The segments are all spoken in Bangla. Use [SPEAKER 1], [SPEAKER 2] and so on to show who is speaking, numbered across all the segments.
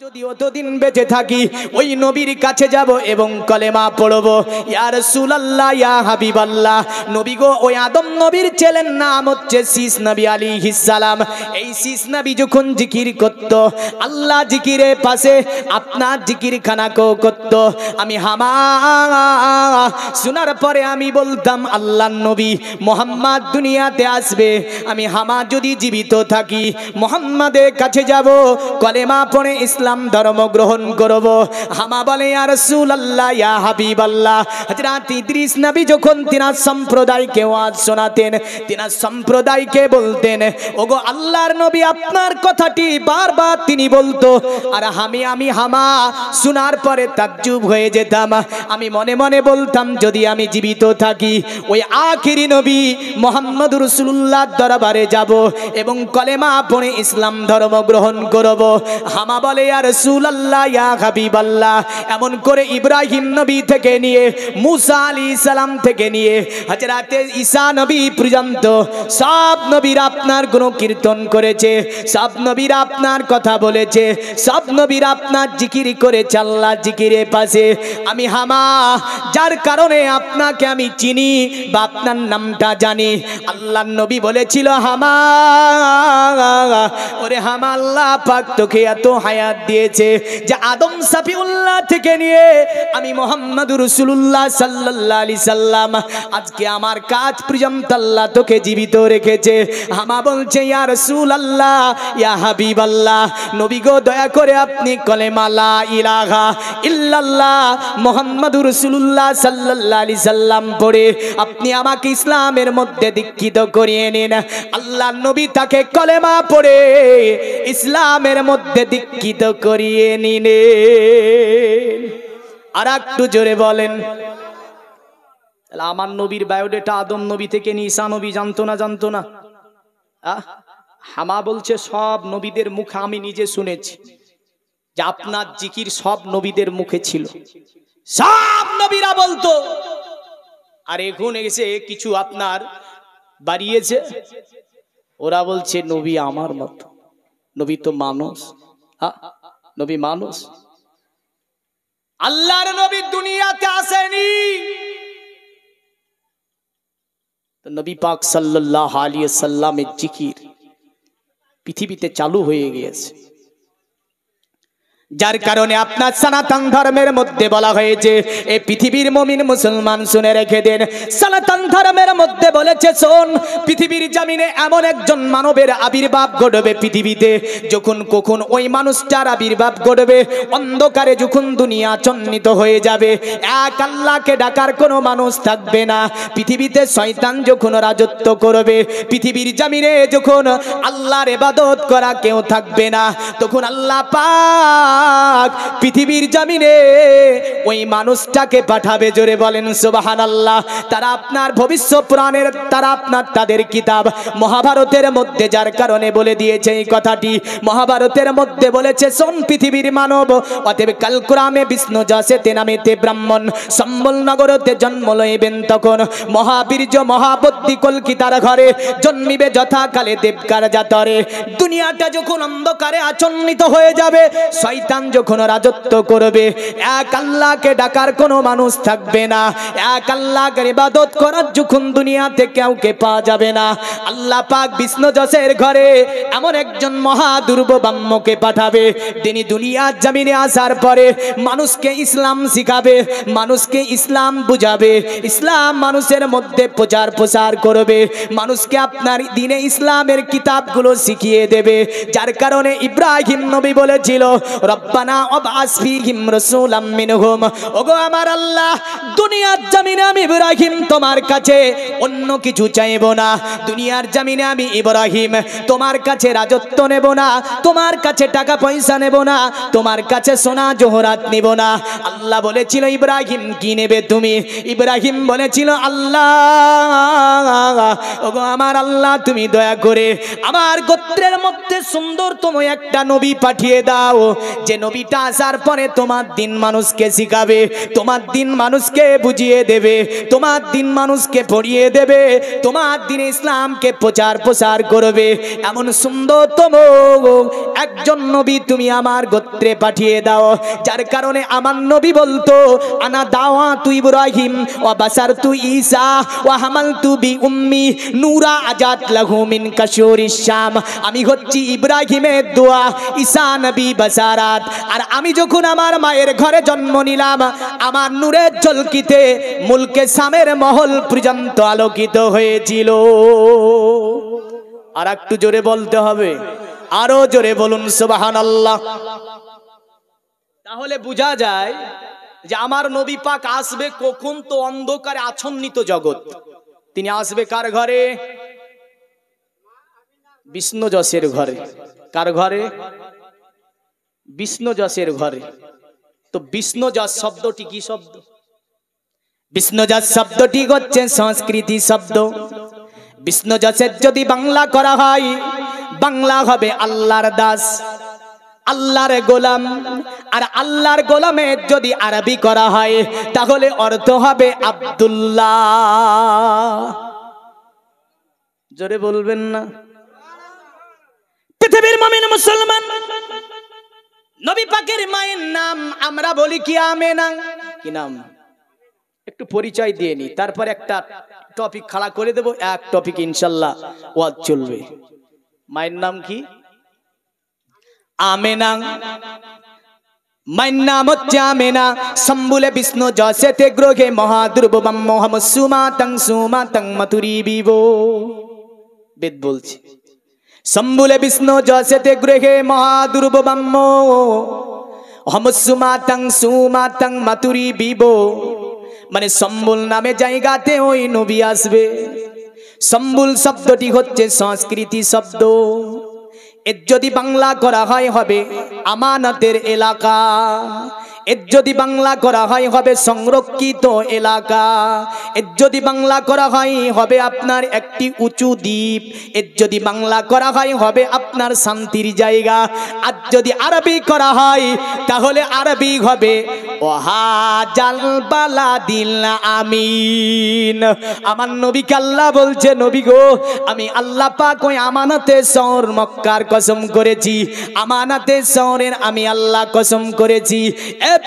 [SPEAKER 1] যদি অতদিন বেঁচে থাকি ওই নবীর কাছে যাব এবং কলেমা পড়ব। ইয়া রাসূলুল্লাহ, ইয়া হাবিবাল্লাহ, নবী গো, ওই আদম নবীর ছেলের নাম হচ্ছে শীষ নবী আলাইহিস সালাম। এই শীষ নবী যখন জিকির করত, আল্লাহ জিকিরের পাশে আপনার জিকির খানাকেও করত। আমি হামা শোনার পরে আমি বলতাম, আল্লাহর নবী মুহাম্মদ দুনিয়াতে আসবে, আমি হামা যদি জীবিত থাকি মুহাম্মাদের কাছে যাব, কলেমা পড়ে ইসলাম ধর্ম গ্রহণ করব। হামা বলে, ইয়া রাসূলুল্লাহ, ইয়া হাবিবাল্লাহ, হযরত ইদ্রিস নবী যখন তিনার সম্প্রদায়কে ওয়াজ শোনাতেন, তিনার সম্প্রদায়কে বলতেন, ওগো আল্লাহর নবী আপনার কথাটি বারবার তিনি বলতো। আর আমি হামা শোনার পরে তাজ্জুব হয়ে যেতাম। আমি মনে মনে বলতাম, যদি আমি জীবিত থাকি ওই আখিরি নবী মুহাম্মদ রাসূলুল্লাহর দরবারে যাব এবং কলেমা পড়ে ইসলাম ধর্ম গ্রহণ করব। হামা বলে, ইয়া রাসূলুল্লাহ, ইয়া হাবিবাল্লাহ, এমন করে ইব্রাহিম নবী থেকে নিয়ে মুসা আলাইহিস সালাম থেকে নিয়ে হযরত ঈসা নবী পর্যন্ত সব নবীরা আপনার গুণকীর্তন করেছে, সব নবীরা আপনার কথা বলেছে, সব নবীরা আপনার জিকির করেছে আল্লাহ জিকিরের পাশে। আমি হামা, যার কারণে আপনাকে আমি চিনি বা আপনার নামটা জানি। আল্লাহর নবী বলেছিল, হামা, ওরে হামা, আল্লাহ পাক তোকে এত হায়াত দিয়েছে যে আদম সাফিউল্লাহ থেকে নিয়ে আমি মুহাম্মদুর রাসূলুল্লাহ সাল্লাল্লাহু আলাইহি সাল্লাম আজকে আমার কাজ পর্যন্ত আল্লাহ তোকে জীবিত রেখেছে। হামা বলছে, ইয়া রাসূলুল্লাহ, ইয়া হাবিবাল্লাহ, নবী গো, দয়া করে আপনি কলেমা লা ইলাহা ইল্লাল্লাহ মুহাম্মাদুর রাসূলুল্লাহ সাল্লাল্লাহু আলাইহি সাল্লাম পড়ে আপনি আমাকে ইসলামের মধ্যে দীক্ষিত করিয়ে নিন। আল্লাহর নবী তাকে কলেমা পড়ে ইসলামের মধ্যে দীক্ষিত করিয়ে নিলেন। আর একটু জোরে বলেন। আমার নবীর বায়োডেটা আদম নবী থেকে নিয়ে ঈসা নবী জানতো না? হামা বলছে, সব নবীদের মুখে আমি নিজে শুনেছি যে আপনার জিকির সব নবীদের মুখে ছিল, সব নবীরা বলতো। আর এখন এসে কিছু আপনার বাড়িয়েছে, ওরা বলছে নবী আমার মতো। নবী তো মানুষ, নবী মানুষ। আল্লাহর নবী দুনিয়াতে আসেনি, তো নবী পাক সাল্লাল্লাহু আলাইহি ওয়াসাল্লামের জিকির পৃথিবীতে চালু হয়ে গিয়েছে। যার কারণে আপনার সনাতন ধর্মের মধ্যে বলা হয়েছে, এই পৃথিবীর মুমিন মুসলমান শুনে রেখে দেন, সনাতন ধর্মের মধ্যে বলেছে, শোন, পৃথিবীর জমিনে এমন একজন মানবের আবির্ভাব ঘটবে পৃথিবীতে, যখন কখন ওই মানুষটার আবির্ভাব ঘটবে, অন্ধকারে যখন দুনিয়া চন্নিত হয়ে যাবে, এক আল্লাহকে ডাকার কোনো মানুষ থাকবে না। পৃথিবীতে শয়তান যখন রাজত্ব করবে, পৃথিবীর জমিনে যখন আল্লাহর ইবাদত করা কেউ থাকবে না, তখন আল্লাহ পাক পৃথিবীর জমিনে ওই মানুষটাকে পাঠাবে। জোরে বলেন সুবহানাল্লাহ। তারা আপনার ভবিষ্যৎ পুরাণের, তারা আপনার তাদের কিতাব মহাভারতের মধ্যে যার কারণে বলে দিয়েছে এই কথাটি, মহাভারতের মধ্যে বলেছে, শোন পৃথিবীর মানব, অতএব কালক্রমে বিষ্ণু যশেতে নামেতে ব্রাহ্মণ সম্বল নগরতে জন্ম লইবেন, তখন মহাবীর্য মহাবুদ্ধি কলকিতার ঘরে জন্মিবে যথাকালে দেবকার জাতরে। দুনিয়াটা যখন অন্ধকারে আচ্ছন্নিত হয়ে যাবে, শয়তান যখন রাজত্ব করবে, এক আল্লাহকে ডাকার কোনো মানুষ থাকবে না, এক আল্লাহকে ইবাদত করার যখন দুনিয়াতে কাউকে পাওয়া যাবে না, আল্লাহ পাক বিষ্ণু যশের ঘরে এমন একজন মহা দুর্ব ব্রাহ্মণকে পাঠাবে। তিনি দুনিয়ার জমিনে আসার পরে মানুষকে ইসলাম শিখাবে, মানুষকে ইসলাম বুঝাবে, ইসলাম মানুষের মধ্যে প্রচার করবে, মানুষকে আপনার দিনে ইসলামের কিতাবগুলো শিখিয়ে দেবে। যার কারণে ইব্রাহিম নবী বলেছিল, রব্বানা ওয়াবআস ফীহিম রাসূলাম মিনহুম, ওগো আমার আল্লাহ, দুনিয়ার জমিনে আমি ইব্রাহিম তোমার কাছে অন্য কিছু চাইব না, দুনিয়ার জমিনে আমি ইব্রাহিম তোমার কাছে রাজত্ব নেব না, তোমার কাছে টাকা পয়সা নেব না, তোমার কাছে সোনা জোহরাত নেব না। আল্লাহ বলেছিল, ইব্রাহিম কি নেবে তুমি? ইব্রাহিম বলেছিল, আল্লাহ, ওগো আমার আল্লাহ, তুমি দয়া করে আমার গোত্রের মধ্যে সুন্দরতম একটা নবী পাঠিয়ে দাও, যে নবীটা আসার পরে তোমার দিন মানুষকে শিখাবে, তোমার দিন মানুষকে বুঝিয়ে দেবে, তোমার দিন মানুষকে পড়িয়ে দেবে, তোমার দিন ইসলামকে প্রচার করবে, এমন সুন্দরতম একজন নবী তুমি আমার গোত্রে পাঠিয়ে দাও। যার কারণে আমার নবী বলতো আনা দাওয়াতু ইব্রাহিম ওয়া বাসারতু ঈসা ওয়া হামালতু বি উম্মি নূরা আজাত লাহু মিন কাশুরিশ শাম। আমি হচ্ছি ইব্রাহিমের দোয়া, ঈসা নবী বাসারাত। আর আমি যখন আমার মায়ের ঘরে জন্ম নিলাম, আমার নূরের ঝলকিতে মুলকে শামের মহল পর্যন্ত আলোকিত হয়েছিল। আর একটু জোরে বলতে হবে, আরো জোরে বলুন সুবহানাল্লাহ। তাহলে বোঝা যায় যে আমার নবী পাক আসবে কখন? তো অন্ধকারে আচ্ছন্নিত জগৎ। তিনি আসবে কার ঘরে? বিষ্ণু যশের ঘরে। কার ঘরে? বিষ্ণু যশের ঘরে। তো বিষ্ণু যশ শব্দটি কি শব্দ? বিষ্ণু যশ শব্দটি হচ্ছে সংস্কৃতি শব্দ। বিষ্ণু যশের যদি বাংলা করা হয়, বাংলা হবে আল্লাহর দাস, আল্লাহর গোলাম। আর আল্লাহর গোলামের যদি আরবি করা হয় তাহলে অর্থ হবে আব্দুল্লাহ। জোরে বলবেন না? পৃথিবীর মুমিন মুসলমান, নবী পাকের মায়ের নাম আমরা বলি কি আমেনা। কি নাম? একটু পরিচয় দিয়ে নি, তারপর একটা টপিক খাড়া করে দেব। এক টপিক ইনশাল্লাহ ওয়াজ চলবে। মায়ের নাম কি? আমেনা। মায়ের নাম হচ্ছে আমেনা। সম্বুলে বিষ্ণু যশেতে গ্রহে মহাদুর্বম মোহাম্মদ সুমা তং মথুরি বিবো। বেদ বলছে সম্বুলে বিষ্ণু যশেতে গ্রহে মহাদুর্বম মোহাম্মদ সুমা তং মথুরি বিবো। মানে সম্বুল নামে জায়গাতে ওই নবী আসবে। সম্বুল শব্দটি হচ্ছে সংস্কৃতি শব্দ। এর যদি বাংলা করা হয় হবে আমানতের এলাকা। এর যদি বাংলা করা হয় হবে সংরক্ষিত এলাকা। এর যদি বাংলা করা হয় হবে আপনার একটি উঁচু দ্বীপ। এর যদি বাংলা করা হয় হবে আপনার শান্তির জায়গা। আর যদি আরবি করা হয় তাহলে আরবি হবে ওয়াহাজাল বালাদিল আমিন। আমার নবীকে আল্লাহ বলছে, নবী গো আমি আল্লাহ পাক ওই আমানতের শহর মক্কার কসম করেছি। আমানতের শহরের আমি আল্লাহ কসম করেছি।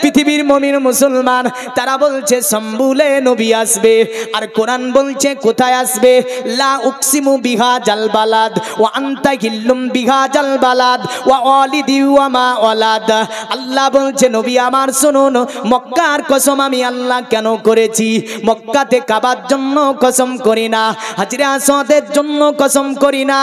[SPEAKER 1] পৃথিবীর মুমিন মুসলমান তারা বলছে সম্বুলে নবী আসবে। আর কোরআন বলছে কোথায় আসবে? লা উকসিমু বিহাজাল বালাদ ওয়া আনতা হিল্লুম বিহাজাল বালাদ ওয়া ওয়ালিদি ওয়া মা ওয়ালাদ। আল্লাহ বলছে নবী আমার শুনুন, মক্কার কসম আমি আল্লাহ কেন করেছি? মক্কাতে কাবার জন্য কসম করি না, হাজরে আসওয়াদের জন্য কসম করি না,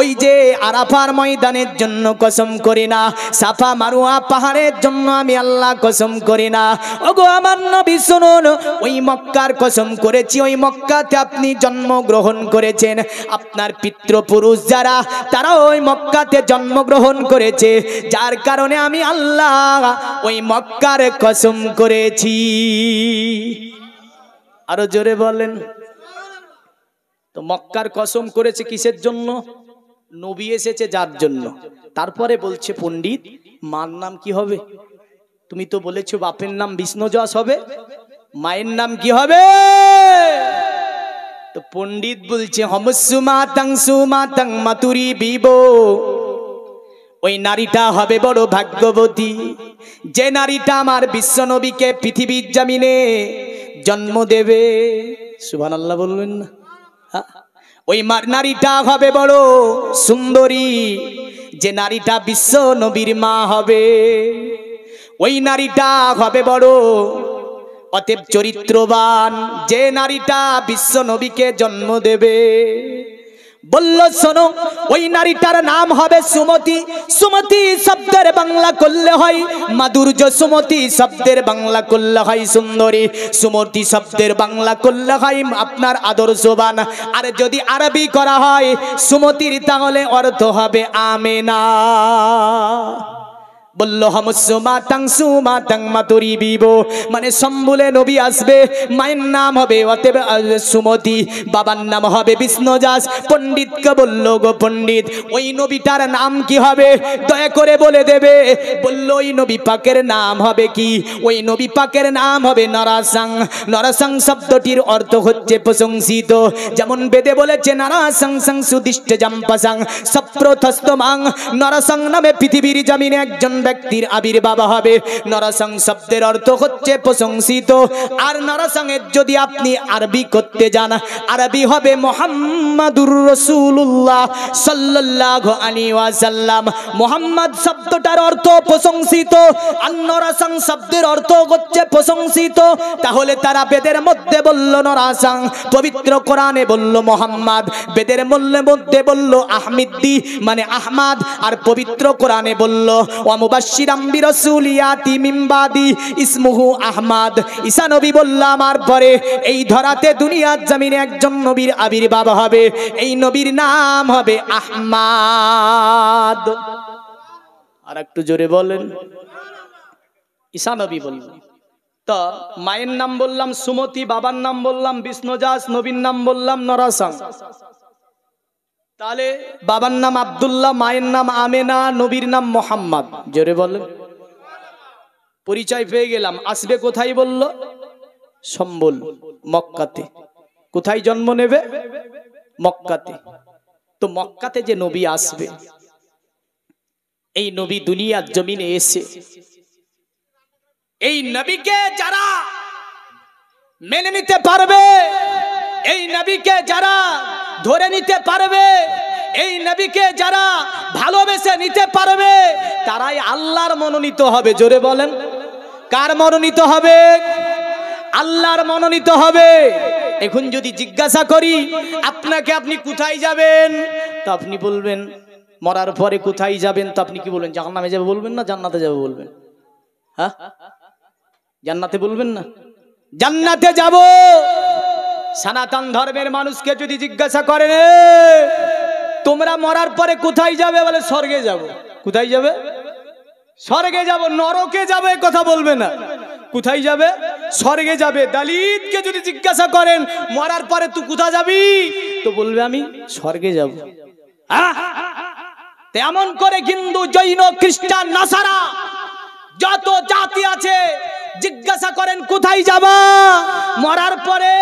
[SPEAKER 1] ওই যে আরাফার ময়দানের জন্য কসম করি না, সাফা মারওয়া পাহাড়ের জন্য আমি আল্লাহ কসম করি না। ওগো আমার নবী শুনুন, ওই মক্কার কসম করেছি। ওই মক্কাতে আপনি জন্মগ্রহণ করেছেন। আপনার পিতৃপুরুষ যারা তারা ওই মক্কাতে জন্মগ্রহণ করেছে, যার কারণে আমি আল্লাহ ওই মক্কার কসম করেছি। আরো জোরে বলেন। তো মক্কার কসম করেছে কিসের জন্য? নবী এসেছে যার জন্য। তারপরে বলছে পণ্ডিত মার নাম কি হবে? তুমি তো বলেছো বাপের নাম বিষ্ণু যশ হবে, মায়ের নাম কি হবে? তো পণ্ডিত বলছে হমসুমা তং মাতুরি বিবো। ওই নারীটা হবে বড় ভাগ্যবতী, যে নারীটা আমার বিশ্ব নবীকে পৃথিবীর জমিনে জন্ম দেবে। সুবহানাল্লাহ বলবেন না? ওই নারীটা হবে বড় সুন্দরী, যে নারীটা বিশ্ব নবীর মা হবে। ওই নারীটা হবে বড় অতএব চরিত্রবান, যে নারীটা বিশ্ব নবীকে জন্ম দেবে। বলল শোনো, ওই নারীটার নাম হবে সুমতি। সুমতি শব্দের বাংলা করলে হয় মাধুর্য, সুমতি শব্দের বাংলা করলে হয় সুন্দরী, সুমতি শব্দের বাংলা করলে হয় আপনার আদর্শবান। আর যদি আরবি করা হয় সুমতির তাহলে অর্থ হবে আমেনা। বললো হামসুমাতাং মাতুরি বিবো, মানে সম্বুলে নবী আসবে, মায়ের নাম হবে অতএব সুমতি, বাবার নাম হবে বিষ্ণুজাস। পণ্ডিতকে বলল, গো পণ্ডিত, ওই নবীটার নাম কি হবে, দয়া করে বলে দেবে। বলল, ওই নবী পাকের নাম হবে কি, ওই নবী পাকের নাম হবে নরাসাং। নরাসাং শব্দটির অর্থ হচ্ছে প্রশংসিত, যেমন বেদে বলেছে নারাসাং সাং সুদিষ্ট জাম্পাসাং সপ্রথস্তমাং। নরাসাং নামে পৃথিবীর জমিনে একজন ব্যক্তির আবির্ভাব হবে। নরাসাং শব্দের অর্থ হচ্ছে প্রশংসিত। আর নরাসাংয়ের যদি আপনি আরবি করতে যান, আরবি হবে মুহাম্মাদুর রাসূলুল্লাহ সাল্লাল্লাহু আলাইহি ওয়াসাল্লাম। মুহাম্মদ শব্দটার অর্থ প্রশংসিত, আর নরাসাং শব্দের অর্থ হচ্ছে প্রশংসিত। তাহলে তারা বেদের মধ্যে বলল নরাসাং, পবিত্র কোরআনে বলল মুহাম্মদ, বেদের মধ্যে বলল আহমিদ্দি মানে আহমদ, আর পবিত্র কোরআনে বলল ওয়া মুবাশশিরাম বিরাসূলিয়াতি মিন বাদি ইসমুহু আহমদ। ঈসা নবী বলল, আমার পরে এই ধরাতে দুনিয়ার জমিনে একজন নবীর আবির্ভাব হবে, এই নবীর নাম হবে আহমদ। আর একটু জোরে বলেন। ঈসা নবী বলল। তো মায়ের নাম বললাম সুমতি, বাবার নাম বললাম বিষ্ণুজাস, নবীর নাম বললাম নরাসাং। তাহলে বাবার নাম আব্দুল্লাহ, মায়ের নাম আমেনা, নবীর নাম মোহাম্মদ। জোরে বলেন। পরিচয় পেয়ে গেলাম। আসবে কোথায় বলল? সম্বল, মক্কাতে। কোথায় জন্ম নেবে? মক্কাতে। তো মক্কাতে যে নবী আসবে, এই নবী দুনিয়ার জমিনে এসে এই নবীকে যারা মেনে নিতে পারবে, এই নবীকে যারা ধরে নিতে পারবে, এই নবীকে যারা ভালোবেসে নিতে পারবে, তারাই আল্লাহর মনোনীত হবে। জোরে বলেন। কার মনোনীত হবে? আল্লাহর মনোনীত হবে। এখন যদি জিজ্ঞাসা করি আপনাকে, আপনি কোথায় যাবেন, তো আপনি বলবেন মরার পরে কোথায় যাবেন, তো আপনি কি বলবেন? জাহান্নামে যাবে বলবেন না জান্নাতে যাবে বলবেন? হ্যাঁ, জান্নাতে বলবেন না? জান্নাতে যাব। সনাতন ধর্মের মানুষকে যদি জিজ্ঞাসা করেন তোমরা মরার পরে কোথায় যাবে, বলে স্বর্গে যাব। কোথায় যাবে? স্বর্গে যাব। নরকে যাবে কথা বলবে না। কোথায় যাবে? স্বর্গে যাবে। দলিতকে যদি জিজ্ঞাসা করেন মরার পরে তুই কোথায় যাবি, তো বলবে আমি স্বর্গে যাব। তেমন করে হিন্দু, জৈন, খ্রিস্টান, নাসারা যত জাতি আছে জিজ্ঞাসা করেন কোথায় যাবা, মরার পরে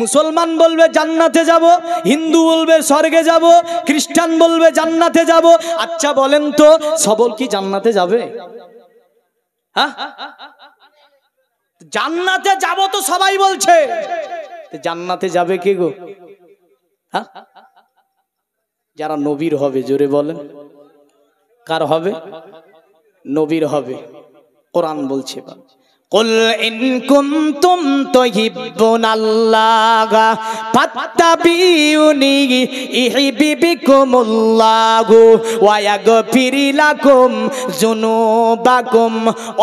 [SPEAKER 1] মুসলমান বলবে জান্নাতে যাব, হিন্দু বলবে স্বর্গে যাব, খ্রিস্টান বলবে জান্নাতে যাব। আচ্ছা বলেন তো সবল কি জান্নাতে যাবে? হ্যাঁ, জান্নাতে যাব তো সবাই বলছে, জান্নাতে যাবে কে গো? হ্যাঁ, যারা নবীর হবে। জোরে বলেন। কার হবে? নবীর হবে। কোরআন বলছে কুল ইন কুনতুম তুহিব্বুনাল্লাহ ফাত্তাবিউনি ইউহিব্বুকুমুল্লাহু ওয়া ইয়াগফির লাকুম যুনুবাকুম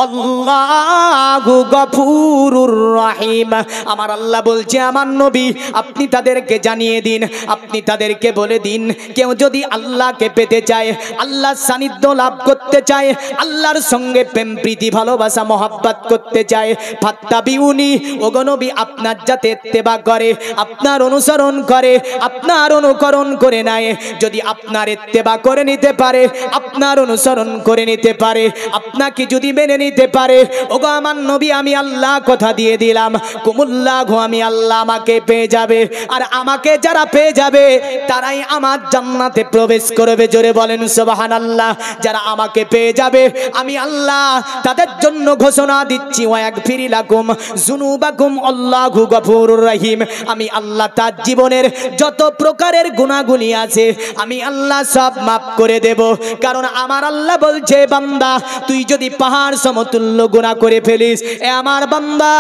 [SPEAKER 1] আল্লাহু গফুরুর রহিম। আমার আল্লাহ বলছে, আমার নবী আপনি তাদেরকে জানিয়ে দিন, আপনি তাদেরকে বলে দিন, কেউ যদি আল্লাহকে পেতে চায়, আল্লাহর সান্নিধ্য লাভ করতে চায়, আল্লাহর সঙ্গে প্রেম প্রীতি ভালোবাসা মহব্বত করতে চায়, ফাত্তাবিউনি, ওগো নবী আপনার যাতে ইত্তেবা করে, আপনার অনুসরণ করে, আপনার অনুকরণ করে নেয়। যদি আপনার ইত্তেবা করে নিতে পারে, আপনার অনুসরণ করে নিতে পারে, আপনাকে যদি মেনে নিতে পারে, ওগো আমার নবী আমি আল্লাহ কথা দিয়ে দিলাম, কুমুল্লাহু আমি আল্লাহ আমাকে পেয়ে যাবে। আর আমাকে যারা পেয়ে যাবে তারাই আমার জান্নাতে প্রবেশ করবে। জোরে বলেন সুবহানাল্লাহ। যারা আমাকে পেয়ে যাবে আমি আল্লাহ তাদের জন্য ঘোষণা দিচ্ছি, ওয়াগফির লাকুম যুনুবাকুম আল্লাহু গফুরুর রহিম। আমি আল্লাহ তার জীবনের যত প্রকারের গুনাহগুলি আছে আমি আল্লাহ সব মাফ করে দেব। কারণ আমার আল্লাহ বলছে, বান্দা তুই যদি পাহাড় সমতুল্য গুনাহ করে ফেলিস, এ আমার বান্দা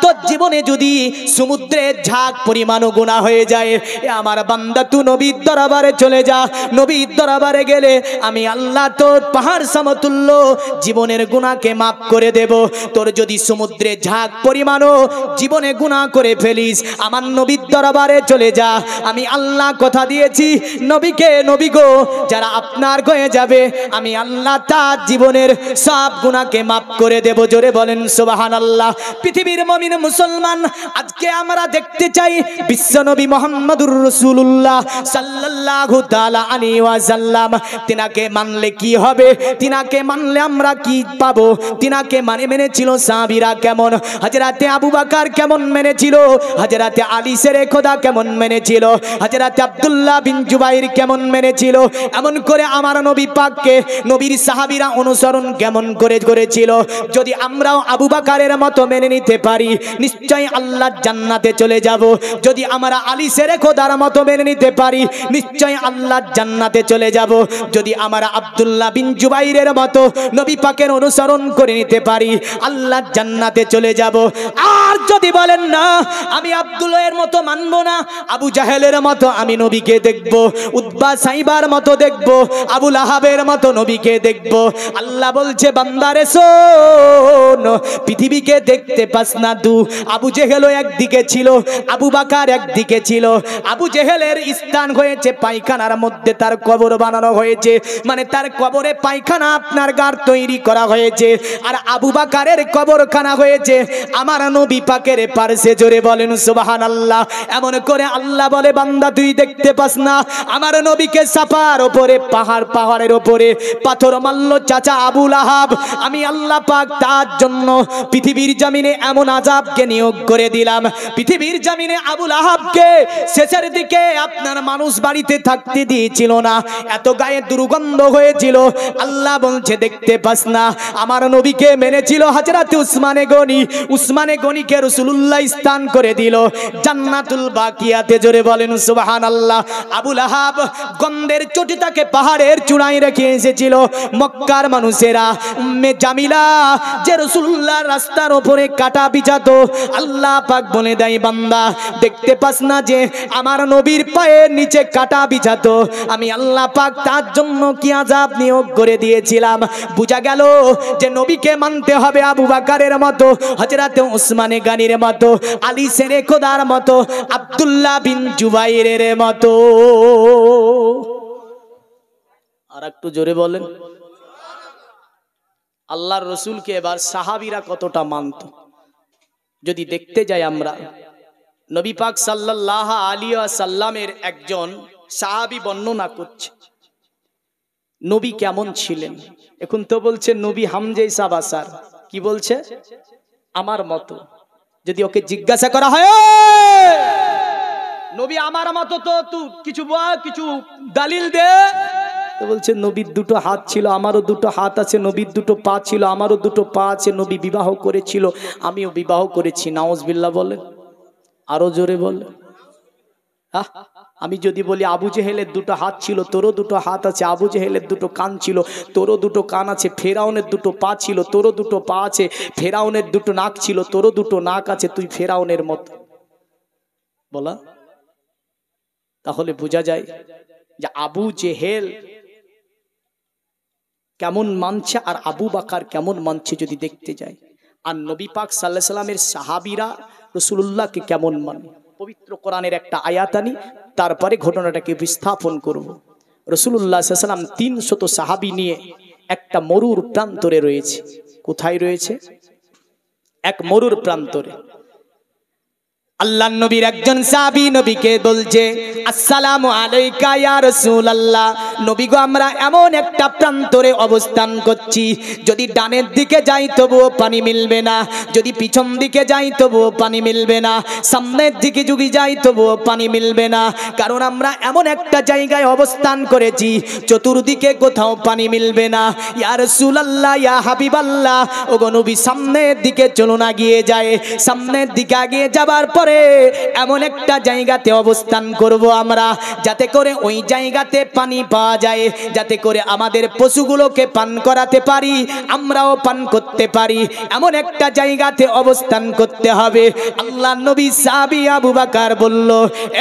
[SPEAKER 1] তোর জীবনে যদি সমুদ্রের ঝাঁক পরিমাণও গুনাহ হয়ে যায়, এ আমার বান্দা তুই নবীর দরবারে চলে যা। নবীর দরবারে গেলে আমি আল্লাহ তোর পাহাড় সমতুল্য জীবনের গুনাহকে মাফ করে দেব। তোর যদি যদি সমুদ্রে ঝাঁক পরিমাণও জীবনে গুনাহ করে ফেলিস, আমার নবীর দরবারে চলে যা, আমি আল্লাহ কথা দিয়েছি নবীকে, নবী গো যারা আপনার হয়ে যাবে আমি আল্লাহ তার জীবনের সব গুনাহকে মাফ করে দেব। জোরে বলেন সুবহানাল্লাহ। পৃথিবীর মুমিন মুসলমান, আজকে আমরা দেখতে চাই বিশ্বনবী মুহাম্মদুর রাসূলুল্লাহ সাল্লাল্লাহু তাআলা আলাইহি ওয়াসাল্লাম, তিনাকে মানলে কি হবে, তিনাকে মানলে আমরা কি পাবো, তিনাকে মেনেছিল সাহাবীরা কেমন, হযরতে আবু বকর কেমন মেনেছিল, হযরতে আলী শেরে খোদা কেমন মেনেছিল, হযরতে আব্দুল্লাহ বিন জুবাইর কেমন মেনেছিল, এমন করে আমার নবী পাককে নবীর সাহাবীরা অনুসরণ কেমন করে করেছিল। যদি আমরাও আবু বকরের মতো মেনে নিতে পারি নিশ্চয়ই আল্লাহর জান্নাতে চলে যাব। যদি আমরা আলী শেরে খোদার মতো মেনে নিতে পারি নিশ্চয়ই আল্লাহর জান্নাতে চলে যাব। যদি আমরা আব্দুল্লাহ বিন জুবাইরের মতো নবী পাকের অনুসরণ করে নিতে পারি আল্লাহর জান্নাতে চলে যাব। আর যদি বলেন না আমি আব্দুল্লাহের মতো মানবো না, আবু জাহেলের মতো আমি নবীকে দেখব, উতবা সাইবার মতো দেখব, আবু লাহাবের মতো নবীকে দেখব, আল্লাহ বলছে বান্দারে শোন, পৃথিবীকে দেখতে পাস না দু, আবু জেহেলও একদিকে ছিল, আবু বকর একদিকে ছিল। আবু জেহেলের স্থান হয়েছে পায়খানার মধ্যে, তার কবর বানানো হয়েছে, মানে তার কবরে পায়খানা আপনার গার তৈরি করা হয়েছে, আর আবু বকরের কবরখানা হয়েছে আমার নবী পাকের পাশে। জোরে বলেন সুবহানাল্লাহ। এমন করে আল্লাহ বলে বান্দা তুই দেখতে পাস না আমার নবীকে, সাফার উপরে পাহাড়ের উপরে পাথর মারল চাচা আবু লাহাব, আমি আল্লাহ পাক তার জন্য পৃথিবীর জমিনে এমন আযাবকে নিয়োগ করে দিলাম, পৃথিবীর জমিনে আবু লাহাবকে শেষের দিকে আপনার মানুষ বাড়িতে থাকতে দিয়েছিল না, এত গায়ে দুর্গন্ধ হয়েছিল। আল্লাহ বলছে দেখতে পাস না আমার নবীকে মেনেছিল হযরত উসমানে গনিকে রাসূলুল্লাহ স্থান করে দিল জান্নাতুল বাকিয়াতে। জোরে বলেন সুবহানাল্লাহ। আবু লাহাব গন্ধের চটিটাকে পাহাড়ের চূড়ায় রেখে এসেছিল মক্কার মানুষেরা, উম্মে জামিলা যে রাসূলুল্লাহর রাস্তার উপরে কাটা বিছাতো, আল্লাহ পাক বলে দেয় বান্দা দেখতে পাস না যে আমার নবীর পায়ের নিচে কাটা বিছাতো, আমি আল্লাহ পাক তার জন্য কি আযাব নিয়োগ করে দিয়েছিলাম। বুঝা গেল যে নবীকে মানতে হবে আবু বকরের মতো, হযরত উসমানে গনির মতো, আলী শেরে খোদার মতো, আব্দুল্লাহ বিন জুবাইরের মতো। আর একটু জোরে বলেন। আল্লাহর রাসূলকে এবার সাহাবীরা কতটা মানত যদি দেখতে যাই আমরা। নবী পাক সাল্লাল্লাহু আলাইহি ওয়াসাল্লামের একজন সাহাবী বর্ণনা করছে নবী কেমন ছিলেন। এখন তো বলছে নবী হামজে সাবাসার, কি বলছে আমার মতো। যদি ওকে জিজ্ঞাসা করা হয় নবী আমার মতো তো তুই কিছু বল, কিছু দলিল দে, তো বলছে নবীর দুটো হাত ছিল, আমারও দুটো হাত আছে, নবীর দুটো পা ছিল, আমারও দুটো পা আছে, নবী বিবাহ করেছিল, আমিও বিবাহ করেছি। নাউজুবিল্লাহ বলেন, আরো জোরে বলেন। আমি যদি বলি আবু জেহেলের দুটো হাত ছিল, তোরও দুটো হাত আছে, আবু জেহেলের দুটো কান ছিল, তোরও দুটো কান আছে, ফেরাউনের দুটো পা ছিল, তোরও দুটো পা আছে, ফেরাউনের দুটো নাক ছিল, তোরও দুটো নাক আছে, তুই ফেরাউনের মতো বলা, তাহলে বোঝা যায় যে আবু জেহেল কেমন মানছে আর আবু বকর কেমন মানছে যদি দেখতে যায়। আর নবী পাক সাল্লাল্লাহু আলাইহি সাল্লামের সাহাবীরা রাসূলুল্লাহকে কেমন মানে, পবিত্র কোরআনের একটা আয়াত আনি, তারপরে ঘটনাটাকে বিস্থাপন করব। রাসূলুল্লাহ সাল্লাল্লাহু আলাইহি সাল্লাম 300 সাহাবী নিয়ে একটা মরুর প্রান্তরে রয়েছে। কোথায় রয়েছে? এক মরুর প্রান্তরে। আল্লাহর নবীর একজন সাহাবী নবীকে বলছে আসসালামু আলাইকা ইয়া রাসূলুল্লাহ, নবী গো আমরা এমন একটা প্রান্তরে অবস্থান করছি, যদি ডানের দিকে যাই তবুও পানি মিলবে না, যদি পিছন দিকে যাই তবুও পানি মিলবে না, সামনের দিকে যদি যাই তবুও পানি মিলবে না, কারণ আমরা এমন একটা জায়গায় অবস্থান করেছি চতুর্দিকে কোথাও পানি মিলবে না। ইয়া রাসূলুল্লাহ ইয়া হাবিবাল্লাহ, ওগো নবী সামনের দিকে চলুন, আগিয়ে যায়। সামনের দিকে আগিয়ে যাবার পরে পারে এমন একটা জায়গাতে অবস্থান করব আমরা, যাতে করে ওই জায়গাতে পানি পাওয়া যায়, যাতে করে আমাদের পশুগুলোকে পান করাতে পারি, আমরাও পান করতে পারি। এমন একটা জায়গাতে অবস্থান করতে হবে। আল্লাহ নবী সাহাবী আবু বকর বলল,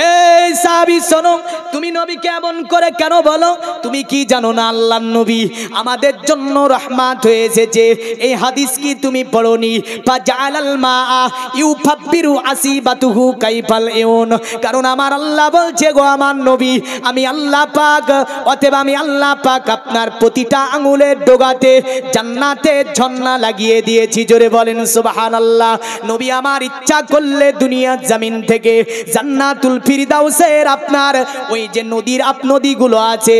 [SPEAKER 1] এই সাহাবী শোনো, তুমি নবীকে এমন করে কেন বলো? তুমি কি জানো না আল্লাহর নবী আমাদের জন্য রহমত হয়েছে? যে এই হাদিস কি তুমি পড়োনি? ফাজালাল মা ইউফাব্বিরু আসিবাতুহু কাইফাল ইউন। কারণ আমার আল্লাহ বলছে, গো আমার নবী, আমি আল্লাহ পাক, অতএব আমি আল্লাহ পাক আপনার প্রতিটা আঙ্গুলের ডগাতে জান্নাতের ঝর্ণা লাগিয়ে দিয়েছি। জোরে বলেন সুবহানাল্লাহ। নবী আমার ইচ্ছা করলে দুনিয়ার জমিন থেকে জান্নাতুল ফিরদাউসের আপনার ওই যে নদীগুলো আছে,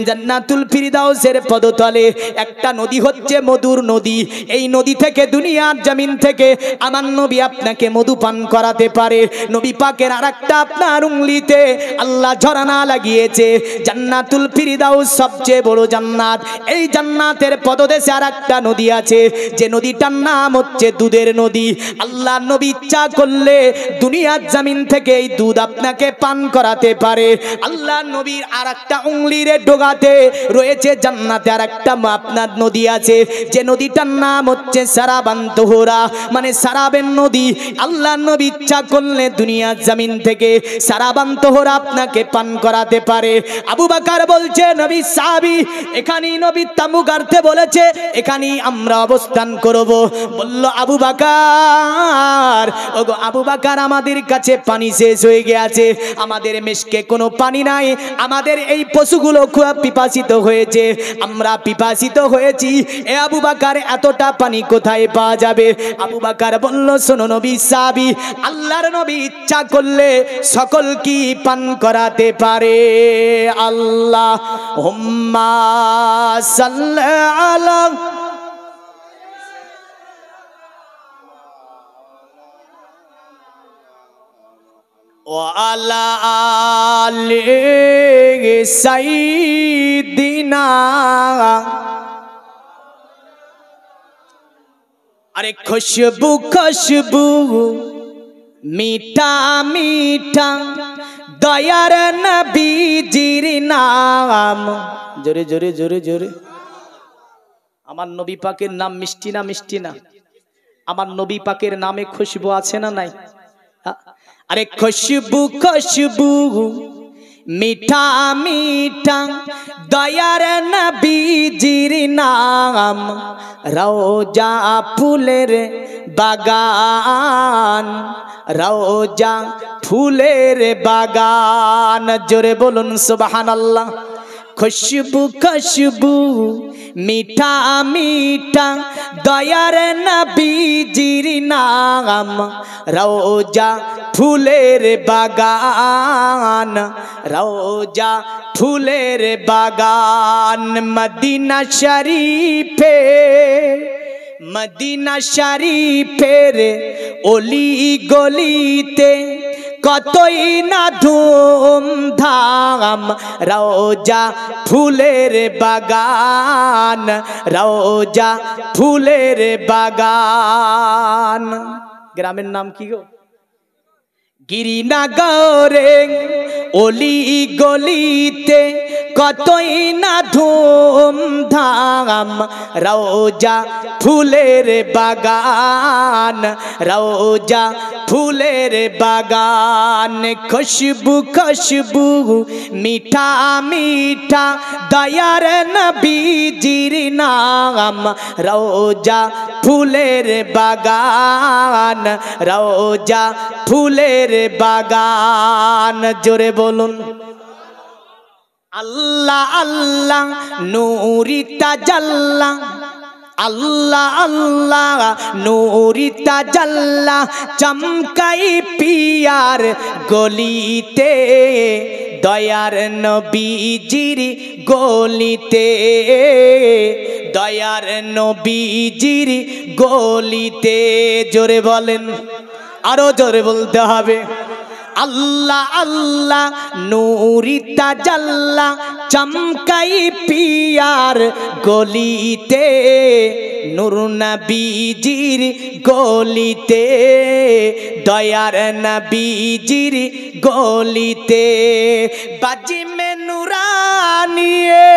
[SPEAKER 1] জান্নাতুল ফিরদাউসের পদতলে একটা নদী হচ্ছে মধুর নদী। এই নদী থেকে দুনিয়ার জমিন থেকে আমার নবী আপনাকে মধু পান করাতে পারে। নবী পাকের আরেকটা আপনার উংলিতে আল্লাহ ঝর্ণা লাগিয়েছে। জান্নাতুল ফিরদাউস সবচেয়ে বড় জান্নাত। এই জান্নাতের পদদেশে আরেকটা নদী আছে, যে নদীটার নাম হচ্ছে দুধের নদী। আল্লাহ নবী ইচ্ছা করলে দুনিয়ার জমিন থেকে এই দুধ আপনাকে পান করাতে পারে। আল্লাহ নবীর আরেকটা উংলির ডোগাতে রয়েছে জান্নাতে আরেকটা আপনার নদী আছে, যে নদীটার নাম হচ্ছে সারাবান তোহরা, মানে সারাবের নদী। আল্লাহ নবী ইচ্ছা করলে দুনিয়ার জমিন থেকে সারাবান তোহরা আপনাকে পান করাতে পারে। আবু বকর বলছে, নবী সাহাবী এখানেই নবী তাঁবু গাড়তে বলেছে, এখানেই আমরা অবস্থান করব। বলল আবু বকর, ওগো আবু বকর, আমাদের কাছে পানি শেষ হয়ে গেছে, আমাদের মেশকে কোনো পানি নাই, আমাদের এই পশুগুলো খুব পিপাসিত হয়েছে, আমরা পিপাসিত হয়েছি। এ আবু বকর, এতটা পানি কোথায় পাওয়া যাবে? আবু বকর বলল, শোনো নবী সাহাবী, আল্লাহর নবী ইচ্ছা করলে সকল কি পান করাতে পারে। আল্লাহুম্মা সাল্লি আলা ওয়া আলা আলি সাইয়্যিদিনা। अरे खुशबू खुशबू मीठा मीठा दयार नबीजिर नाम। जोरे जोरे जोरे जोरे। আমার নবী পাকের নাম মিষ্টি না? মিষ্টি না? আমার নবী পাকের নামে খুশবু আছে না নাই? আরে খুশবু খুশবু मीठा मीठा दयार नबीजिर नाम। रौजा फुलेर बागान, रौजा फुलेर बागान। जोरे बोलुन सुबहानाल्लाह। खुशबू खुशबू मीठा मीठा दयार नबीजिर नाम। रौजा फुलेर बागान, रौजा फुलेर बागान। मदीना शरीफे, मदीना शरीफेर ओली गलिते কতই না ধুমধাম। রওজা ফুলের বাগান, রওজা ফুলের বাগান। গ্রামের নাম কি গো? গিরিনগরে অলি গলিতে কতই না ধুমধাম। রওজা ফুলের বাগান, রওজা ফুলের বাগান। খুশবু খুশবু মিঠা মিঠা দয়ার নবীজির নাম। রওজা ফুলের বাগান, রওজা ফুলের বাগান। জোরে বলুন আল্লাহ আল্লাহ নূরি তাজাল্লা। আল্লাহ আল্লাহ নূরি তাজাল্লা চমকাই পিয়ার গলিতে, দয়ার নবীজির গলিতে, দয়ার নবীজির গলিতে। জোরে বলেন, আরো জোরে বলতে হবে। আল্লাহ আল্লাহ নূরি তাজাল্লা চমকাই পিয়ার গলিতে, নূর নবীজির গলিতে, দয়ার নবীজির গলিতে, বাজি মে নুরানিয়ে,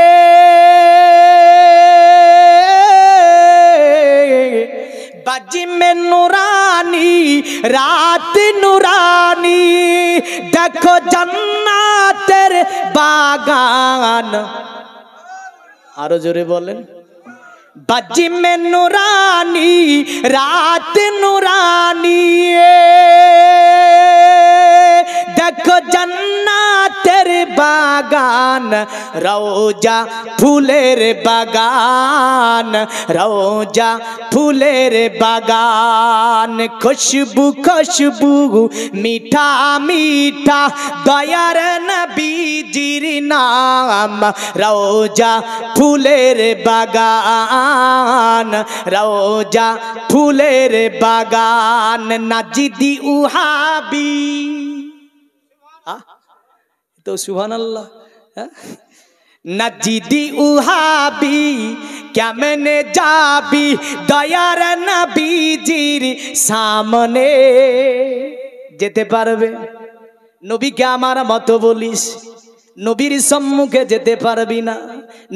[SPEAKER 1] বাজি মে নুরানি, রাত নুরানি, দেখো জান্নাতের বাগান। আরো জোরে বলেন, বাজি মে নুরানি, রাত নুরানি, দেখো জান্নাতের বাগান, রওজা ফুলের বাগান, রওজা ফুলের বাগান, খুশবু খুশবু মিঠা মিঠা, দয়ার নবীজির নাম, রওজা ফুলের বাগান, রওজা ফুলের বাগান, নাজিদি উহাবি। তো সুবহানাল্লাহ, নাজিদি উহাবি, কেমনে যাবি দয়ার নবীজির সামনে। যেতে পারবে? নবীকে আমার মতো বলিস, নবীর সম্মুখে যেতে পারবি না।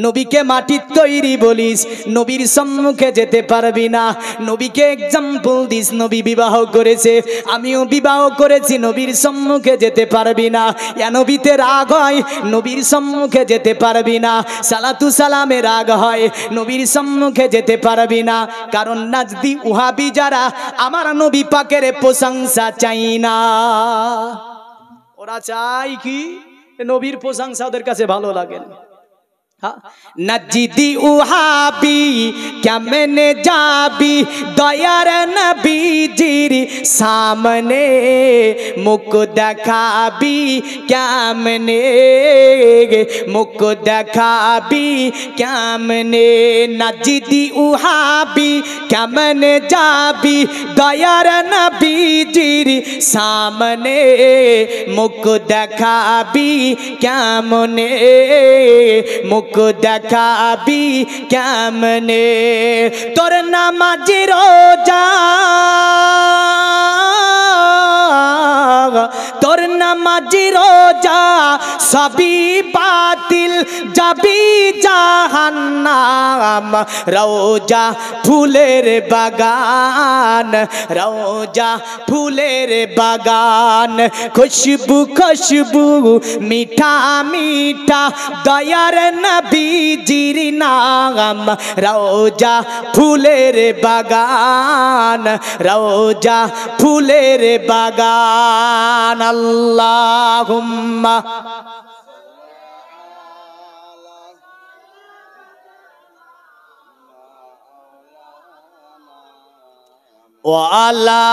[SPEAKER 1] নবীকে মাটির তৈরি বলিস, নবীর সম্মুখে যেতে পারবি না। নবীকে এক্সাম্পল দিস, নবী বিবাহ করেছে, আমিও বিবাহ করেছি, নবীর সম্মুখে যেতে পারবি না। ইয়া নবীতে রাগ হয়, নবীর সম্মুখে যেতে পারবি না। সালাতু সালামে রাগ হয়, নবীর সম্মুখে যেতে পারবি না। কারণ নাজদি উহাবি যারা, আমার নবী পাকের প্রশংসা চাই না। ওরা চাই কি? নবীর প্রশংসা ওদের কাছে ভালো লাগে না। নাজিদি উহাবি, কেমনে যাবি দয়ার নবীজির সামনে, মুখ দেখাবি কেমনে, মুখ দেখাবি কেমনে। নাজিদি উহাবি, কেমনে যাবি দয়ার নবীজির সামনে, মুখ দেখাবি কেমনে, মুখ দেখাবি কেমনে। তোর নামাজি রোজা, তোর নামাজি রোজা সবই বাতিল, যাবি জাহান্নাম। রওজা ফুলের বাগান, রওজা ফুলের বাগান, খুশবু খুশবু মিঠা মিঠা, দয়ার নবীজির নাম। রওজা ফুলের বাগান, রওজা ফুলের বাগান। আল্লাহুম্মা ওয়া আলা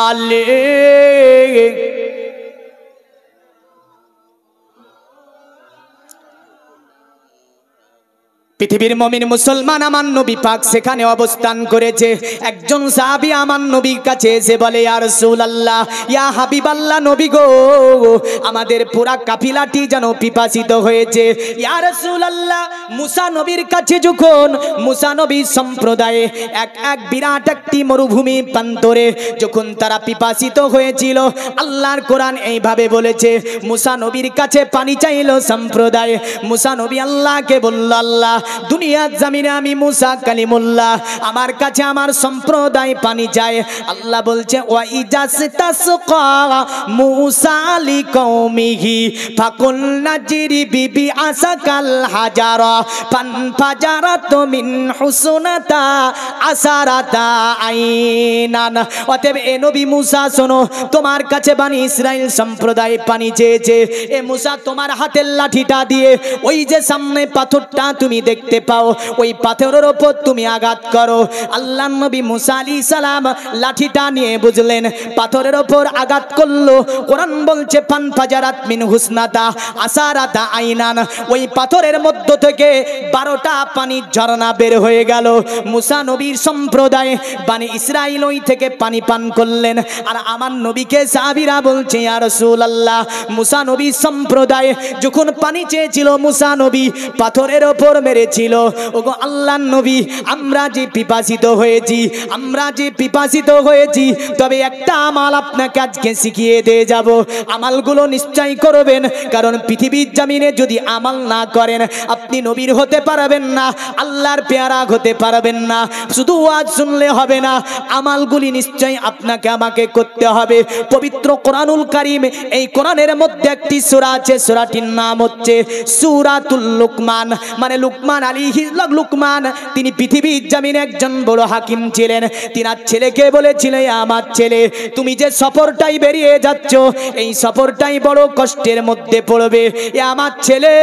[SPEAKER 1] আলিহি। পৃথিবীর মুমিন মুসলমান আমার নবী পাক সেখানে অবস্থান করেছে। একজন সাহাবী আমার নবীর কাছে এসে বলে, ইয়া রাসূলুল্লাহ, ইয়া হাবিবাল্লাহ, নবী গো, আমাদের পুরা কাফিলাটি যেন পিপাসিত হয়েছে। ইয়া রাসূলুল্লাহ, মুসা নবীর কাছে যখন মুসা নবীর সম্প্রদায়ে এক বিরাট একটি মরুভূমি প্রান্তরে যখন তারা পিপাসিত হয়েছিল, আল্লাহর কোরআন এইভাবে বলেছে, মুসা নবীর কাছে পানি চাইল সম্প্রদায়। মুসা নবী আল্লাহকে বলল, আল্লাহ, দুনিয়ার জমিনে আমি মুসা কালিমুল্লাহ, আমার কাছে আমার সম্প্রদায় পানি চায়। আল্লাহ বলছে, ওয়া ইজাসতাসকা মুসা লিকৌমিহি ফাকুলনা জিরিবি বিআসাকাল হাজারা ফানফাজারাত মিন হুসনাতা আসারাতা আইনান। অতএব এ নবী মুসা, শোনো, তোমার কাছে বনি ইসরাইল সম্প্রদায় পানি চেয়েছে। এ মুসা, তোমার হাতের লাঠিটা দিয়ে ওই যে সামনে পাথরটা তুমি দেখতে পাও, ওই পাথরের উপর তুমি আঘাত করো। আল্লাহর নবী মুসা আলাইহিস সালাম লাঠিটা নিয়ে বুঝলেন, পাথরের উপর আঘাত করলো। কোরআন বলছে, ফানফাজারাত মিন হুসনাতা আসারাতা আইনান, ওই পাথরের মধ্য থেকে 12টা পানির ঝর্ণা বের হয়ে গেল। মুসা নবীর সম্প্রদায় বনি ইসরাইল ওই থেকে পানি পান করলেন। আর আমার নবীকে সাহাবীরা বলছে, ইয়া রাসূলুল্লাহ, মুসা নবীর সম্প্রদায় যখন পানি চেয়েছিল, মুসা নবী পাথরের ওপর মেরে বলেছিল, ওগো আল্লাহর নবী, আমরা যে পিপাসিত হয়েছি, তবে একটা আমল আপনাকে আজকে শিখিয়ে দিয়ে যাব। আমলগুলো নিশ্চয় করবেন, কারণ পৃথিবীর জমিনে যদি আমল না করেন আপনি নবীর হতে পারবেন না, আল্লাহর পেয়ারা হতে পারবেন না। শুধু ওয়াজ শুনলে হবে না, আমলগুলি নিশ্চয় আপনাকে আমাকে করতে হবে। পবিত্র কোরআনুল কারীম, এই কোরআনের মধ্যে একটি সূরা আছে, সূরাটির নাম হচ্ছে সূরাতুল লুকমান। মানে লুকমান তিনি পৃথিবীর জমিনে একজন বড় হাকিম ছিলেন। তিনার ছেলেকে বলেছিলেন, আমার ছেলে, তুমি যে সফরটাই বেরিয়ে যাচ্ছ, এই সফরটাই বড় কষ্টের মধ্যে পড়বে। আমার ছেলে,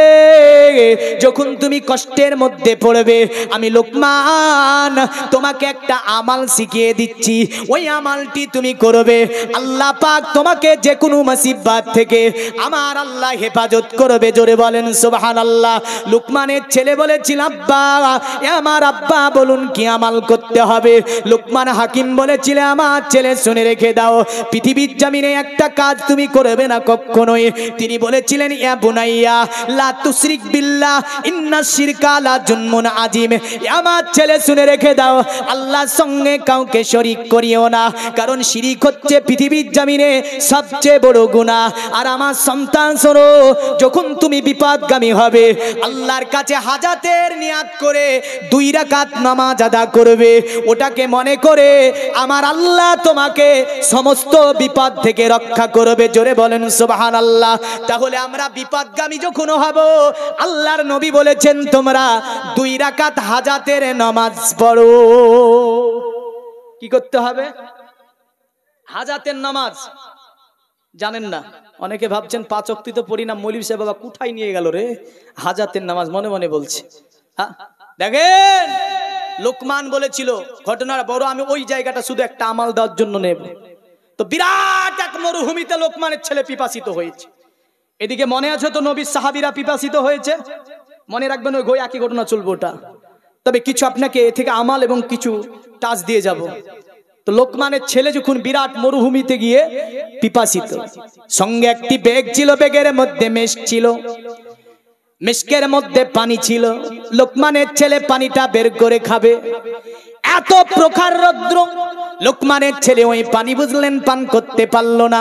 [SPEAKER 1] যখন তুমি কষ্টের মধ্যে পড়বে, আমি লুকমান তোমাকে একটা আমল শিখিয়ে দিচ্ছি, ওই আমলটি তুমি করবে। আল্লাহ পাক তোমাকে যে কোনো মুসিবত থেকে আমার আল্লাহ হেফাজত করবে। জোরে বলেন সুবহানাল্লাহ। লুকমানের ছেলে বলেছিল, আব্বা, আমার আব্বা বলুন কি আমল করতে হবে? লুকমান হাকিম বলেছিল, আমার ছেলে শুনে রেখে দাও, পৃথিবীর জমিনে একটা কাজ তুমি করবে না কখনোই। তিনি বলেছিলেন, ইয়া বুনাইয়া লা তুশরিক বিল্লাহ ইন্নাশ শিরকা লা জুলমুন আযীম। আমার ছেলে শুনে রেখে দাও, আল্লাহর সঙ্গে কাউকে শরীক করিও না, কারণ শিরিক হচ্ছে পৃথিবীর জমিনে সবচেয়ে বড় গুনাহ। আর আমার সন্তান শোনো, যখন তুমি বিপদগামী হবে, আল্লাহর কাছে হাজাতের নিয়াত করে 2 রাকাত নামাজ আদা করবে। ওটাকে মনে করে আমার আল্লাহ তোমাকে সমস্ত বিপদ থেকে রক্ষা করবে। জোরে বলেন সুবহানাল্লাহ। তাহলে আমরা বিপদগামী যখন হব, আল্লাহর নবী বলেছেন, তোমরা 2 রাকাত হাজাতের নামাজ পড়ো। কি করতে হবে? হাজাতের নামাজ জানেন না? অনেকে ভাবছেন 5 ওয়াক্ত তো পড়ি না, মৌলভী সাহেব বাবা কোথায় নিয়ে গেল রে হাজাতের নামাজ, মনে মনে বলছে। হ্যাঁ, দেখেন লুকমান বলেছিল, ঘটনার বড়, আমি ওই জায়গাটা শুধু একটা আমল দেওয়ার জন্য নেব। তো বিরাট এক মরুভূমিতে লোকমানের ছেলে পিপাসিত হয়েছে। এদিকে মনে আছে তো নবীর সাহাবীরা পিপাসিত হয়েছে, মনে রাখবেন, ওই গই একই ঘটনা চলবে ওটা। তবে কিছু আপনাকে এ থেকে আমল এবং কিছু টাচ দিয়ে যাব। তো লোকমানের ছেলে যখন বিরাট মরুভূমিতে গিয়ে পিপাসিত, সঙ্গে একটি ব্যাগ ছিল, ব্যাগের মধ্যে মেষ ছিল, মিশকের মধ্যে পানি ছিল। লোকমানের ছেলে পানিটা বের করে খাবে, এত প্রখর রৌদ্র, লোকমানের ছেলে ওই পানি বুঝলেন পান করতে পারলো না,